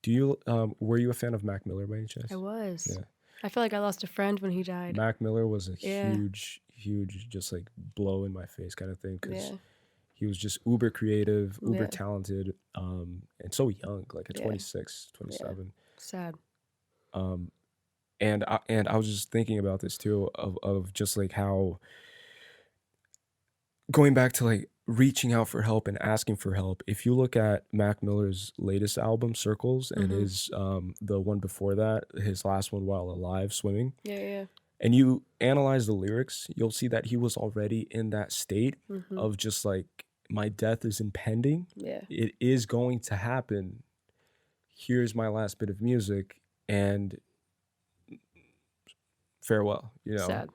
Do you were you a fan of Mac Miller by any chance? I was. Yeah. I feel like I lost a friend when he died. Mac Miller was a huge, just like blow in my face kind of thing, because he was just uber creative, uber talented, and so young, like at 26, 27. Yeah. Sad. And I was just thinking about this too, of just like how, going back to like reaching out for help and asking for help. If you look at Mac Miller's latest album, Circles, and his the one before that, his last one, While Alive, Swimming. Yeah. And you analyze the lyrics, you'll see that he was already in that state of just like, my death is impending. Yeah. It is going to happen. Here's my last bit of music, and farewell, Sad.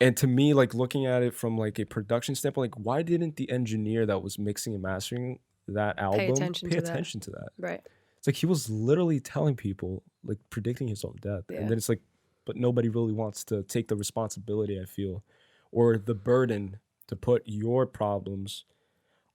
And to me, like looking at it from like a production standpoint, like why didn't the engineer that was mixing and mastering that album pay attention to that? Right. It's like he was literally telling people, like predicting his own death. And then it's like, but nobody really wants to take the responsibility, I feel, or the burden to put your problems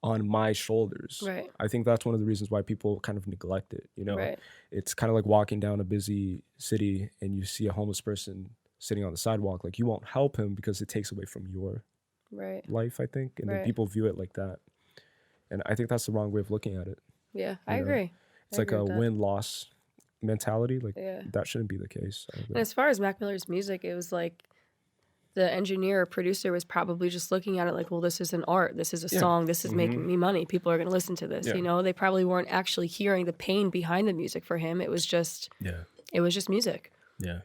on my shoulders. Right. I think that's one of the reasons why people kind of neglect it. Right. It's kind of like walking down a busy city and you see a homeless person sitting on the sidewalk. Like, you won't help him because it takes away from your life, I think. And then people view it like that. And I think that's the wrong way of looking at it. Yeah, I agree. It's like a win-loss mentality. Like, that shouldn't be the case. And as far as Mac Miller's music, it was like the engineer or producer was probably just looking at it like, well, this is an art. This is a song. This is making me money. People are going to listen to this. They probably weren't actually hearing the pain behind the music for him. It was just, it was just music. Yeah.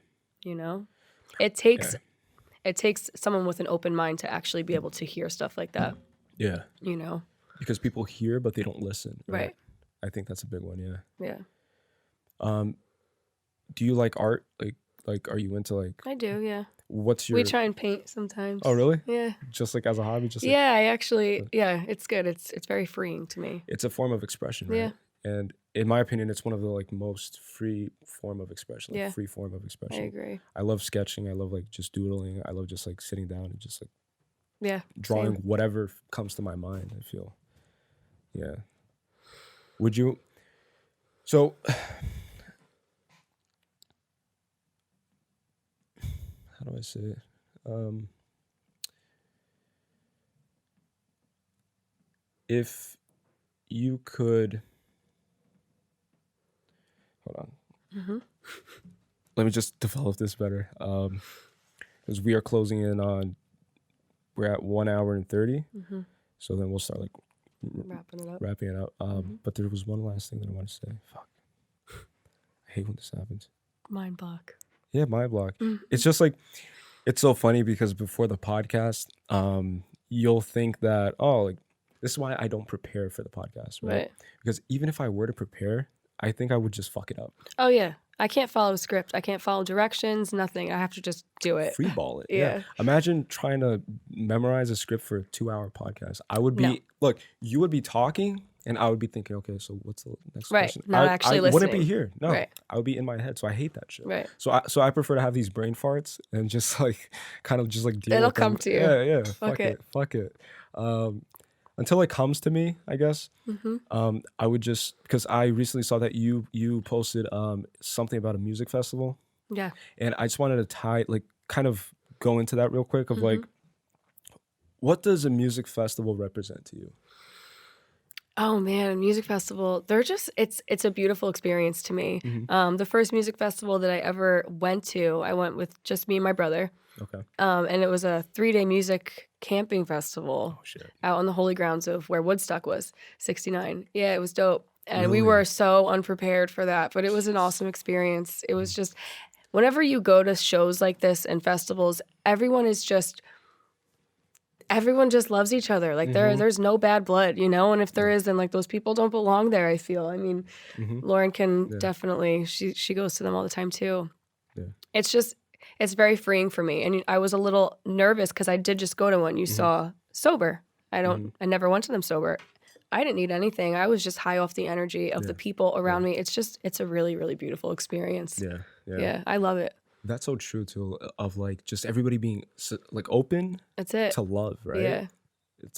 It takes someone with an open mind to actually be able to hear stuff like that. Yeah. Because people hear, but they don't listen. Right. I think that's a big one. Yeah. Yeah. Do you like art? Like, are you into like? I do. Yeah. What's your? We try and paint sometimes. Oh, really? Yeah. Just like as a hobby, I actually, it's good. It's very freeing to me. It's a form of expression, right? Yeah. And in my opinion, it's one of the like most free form of expression. Like, free form of expression. I agree. I love sketching. I love like just doodling. I love just like sitting down and just like drawing whatever comes to my mind, I feel. Yeah. Would you? So. How do I say it? If you could, hold on. Let me just develop this better. Because we are closing in on, we're at 1 hour and 30. So then we'll start like wrapping it up. But there was one last thing that I want to say. Fuck. I hate when this happens. Mind block. Yeah, mind block. It's just like, it's so funny because before the podcast, you'll think that, oh, like this is why I don't prepare for the podcast, right? Because even if I were to prepare, I think I would just fuck it up. Oh yeah. I can't follow a script. I can't follow directions, nothing. I have to just do it. Free ball it. Yeah. Imagine trying to memorize a script for a 2-hour podcast. I would be, look, you would be talking and I would be thinking, okay, so what's the next question? Not actually listening. Wouldn't be here. No, I would be in my head. So I hate that shit. Right. So I prefer to have these brain farts and just like kind of just like deal It'll with them. come to you. Yeah. Fuck it. Until it comes to me, I guess. I would just, because I recently saw that you posted something about a music festival. Yeah. And I just wanted to kind of go into that real quick of like, what does a music festival represent to you? Oh man, a music festival, it's a beautiful experience to me. The first music festival that I ever went to, I went with just me and my brother. Okay. And it was a 3-day music camping festival out on the holy grounds of where Woodstock was, 69. Yeah, it was dope. And we were so unprepared for that, but it was an awesome experience. It was just, whenever you go to shows like this and festivals, everyone just loves each other. Like there's no bad blood, you know? And if there is, then like those people don't belong there, I feel. I mean, Lauren can definitely, she goes to them all the time too. Yeah. It's very freeing for me. And I was a little nervous because I did just go to one. You saw sober. I never went to them sober. I didn't need anything. I was just high off the energy of the people around me. It's a really, really beautiful experience. Yeah, I love it. That's so true too, of like just everybody being like open to love, right? Yeah.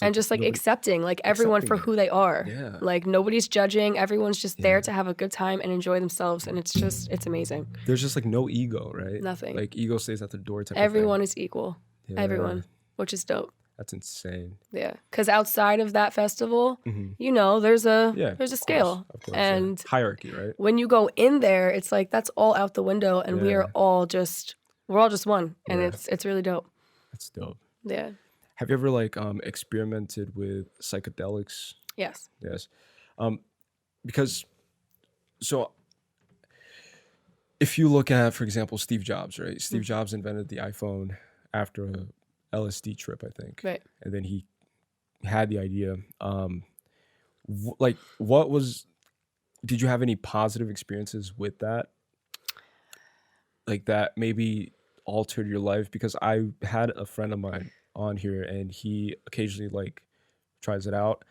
And just like accepting like everyone for who they are. Yeah. Like nobody's judging. Everyone's just there to have a good time and enjoy themselves. And it's amazing. There's just like no ego, right? Nothing. Like ego stays at the door type Everyone of thing. is equal. Yeah. Everyone, which is dope. That's insane. Yeah. Because outside of that festival, you know, there's a scale. Of course, and hierarchy, right? When you go in there, it's like that's all out the window and we're all just one. And it's really dope. That's dope. Yeah. Have you ever like experimented with psychedelics? Yes. Because so if you look at, for example, Steve Jobs, right? Steve Jobs invented the iPhone after a LSD trip, I think. Right. And then he had the idea. Did you have any positive experiences with that? Like that maybe altered your life? Because I had a friend of mine on here and he occasionally like tries it out.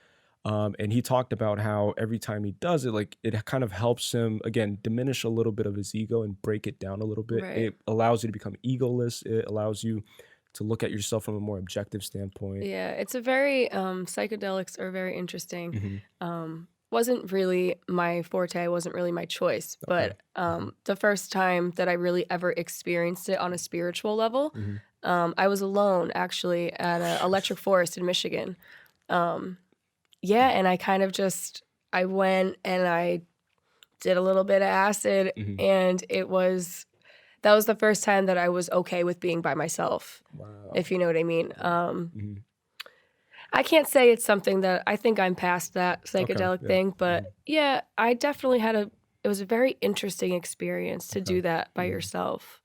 And he talked about how every time he does it, like it kind of helps him, again, diminish a little bit of his ego and break it down a little bit. Right. It allows you to become egoless. It allows you to look at yourself from a more objective standpoint. Yeah, it's a very, psychedelics are very interesting. Wasn't really my forte, wasn't really my choice. But the first time that I really ever experienced it on a spiritual level, I was alone actually at an electric forest in Michigan. And I kind of I went and I did a little bit of acid and that was the first time that I was okay with being by myself, if you know what I mean. I can't say it's something that I think I'm past that psychedelic thing, but I definitely it was a very interesting experience to do that by yourself.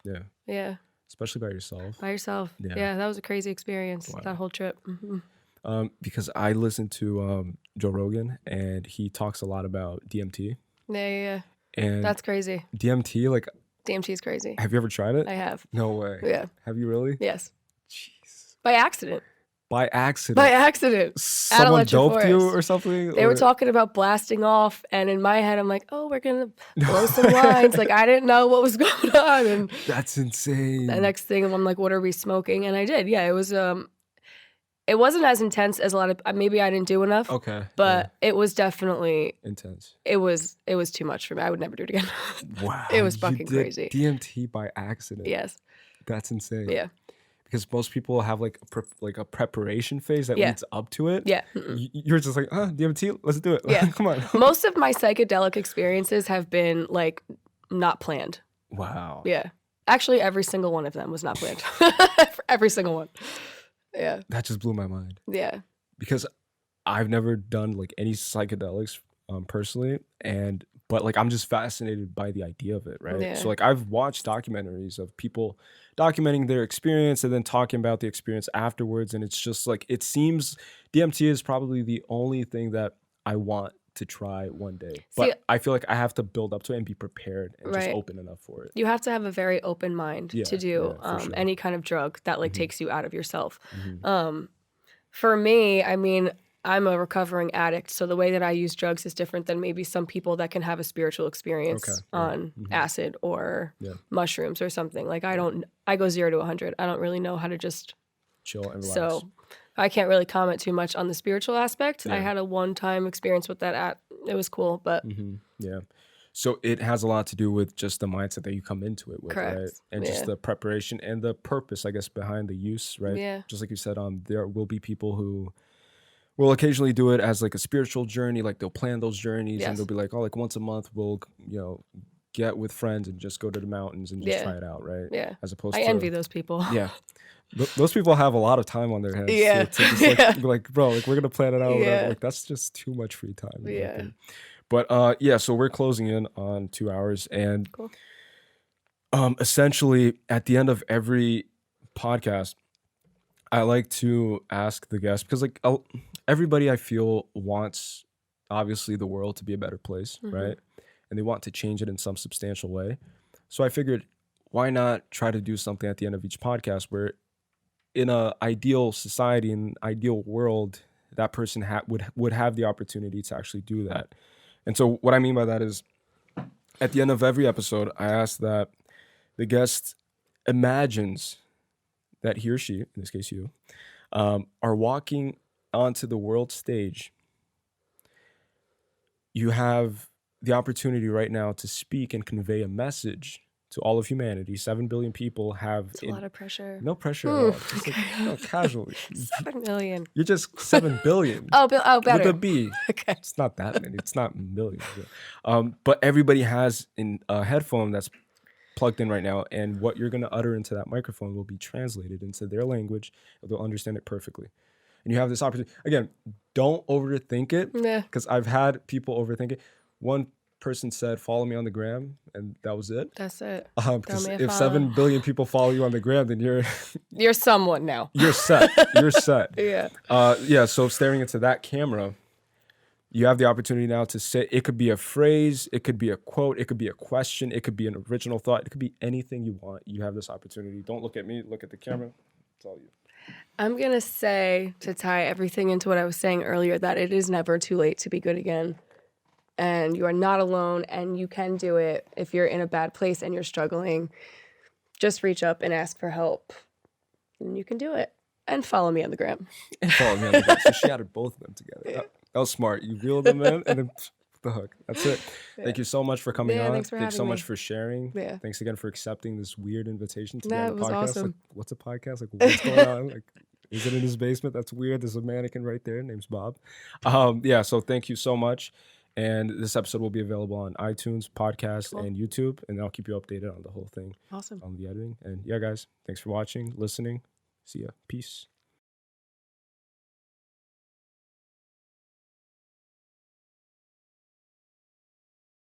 Yeah. Especially by yourself. By yourself. Yeah, that was a crazy experience, that whole trip. Because I listened to Joe Rogan and he talks a lot about DMT. Yeah. And that's crazy. DMT, DMT is crazy. Have you ever tried it? I have. No way. Yeah. Have you really? Yes. Jeez. By accident. By accident? By accident. Someone doped you or something? They were talking about blasting off, and in my head, I'm like, oh, we're going to blow some lines. Like, I didn't know what was going on. And that's insane. The next thing, I'm like, what are we smoking? And I did. Yeah, it was... It wasn't as intense as a lot of... Maybe I didn't do enough. Okay. But it was definitely... intense. It was too much for me. I would never do it again. Wow. It was fucking crazy. DMT by accident. Yes. That's insane. Yeah. Because most people have like a preparation phase that leads up to it. Yeah. You're just like, DMT, let's do it. Yeah. Come on. Most of my psychedelic experiences have been like not planned. Wow. Yeah. Actually, every single one of them was not planned. Every single one. Yeah. That just blew my mind. Yeah. Because I've never done like any psychedelics personally, but like I'm just fascinated by the idea of it, right? Yeah. So like I've watched documentaries of people documenting their experience and then talking about the experience afterwards, and it's just like it seems DMT is probably the only thing that I want to try one day. See, but I feel like I have to build up to it and be prepared and just right. open enough for it. You have to have a very open mind to do for sure. any kind of drug that like takes you out of yourself. Mhm. For me, I mean, I'm a recovering addict, so the way that I use drugs is different than maybe some people that can have a spiritual experience on acid or mushrooms or something. Like I go 0 to 100. I don't really know how to just chill and relax. So I can't really comment too much on the spiritual aspect. I had a one-time experience with that. It was cool, but yeah. So it has a lot to do with just the mindset that you come into it with, correct. right? And just the preparation and the purpose, I guess, behind the use, right? Yeah. Just like you said, there will be people who will occasionally do it as like a spiritual journey. Like they'll plan those journeys and they'll be like, oh, like once a month we'll, get with friends and just go to the mountains and just try it out, right? Yeah. As opposed I envy those people. Yeah. Those people have a lot of time on their hands. Yeah. To just like, bro, like we're going to plan it out. Yeah. Like that's just too much free time. Yeah. But so we're closing in on 2 hours, and cool. Essentially at the end of every podcast, I like to ask the guest, because like everybody I feel wants obviously the world to be a better place, right? And they want to change it in some substantial way. So I figured, why not try to do something at the end of each podcast where in an ideal society, in an ideal world, that person would have the opportunity to actually do that. And so what I mean by that is at the end of every episode, I ask that the guest imagines that he or she, in this case you, are walking onto the world stage. You have the opportunity right now to speak and convey a message to all of humanity. 7 billion people have... It's a lot of pressure. No pressure at all. Just like, casually. 7 million. You're just 7 billion. Oh, better. With a B. Okay. It's not that many. It's not millions. But everybody has a headphone that's plugged in right now, and what you're going to utter into that microphone will be translated into their language. They'll understand it perfectly. And you have this opportunity. Again, don't overthink it, because I've had people overthink it. One person said, follow me on the gram, and that was it. That's it. Because if 7 billion people follow you on the gram, then you're someone now. You're set. You're set. Yeah. So staring into that camera, you have the opportunity now to say, it could be a phrase, it could be a quote, it could be a question, it could be an original thought, it could be anything you want. You have this opportunity. Don't look at me, look at the camera. It's all you. I'm going to say, to tie everything into what I was saying earlier, that it is never too late to be good again. And you are not alone, and you can do it. If you're in a bad place and you're struggling, just reach up and ask for help. And you can do it. And follow me on the gram. So she added both of them together. Yeah. That was smart. You reeled them in and then the hook. That's it. Yeah. Thank you so much for coming on. Thanks so much for sharing. Yeah. Thanks again for accepting this weird invitation to be on it the was podcast. awesome. Like, what's a podcast? Like, what's going on? Like, is it in his basement? That's weird. There's a mannequin right there. Name's Bob. So thank you so much. And this episode will be available on iTunes, podcast, and YouTube. And I'll keep you updated on the whole thing. Awesome. On the editing. And yeah, guys, thanks for watching, listening. See ya. Peace.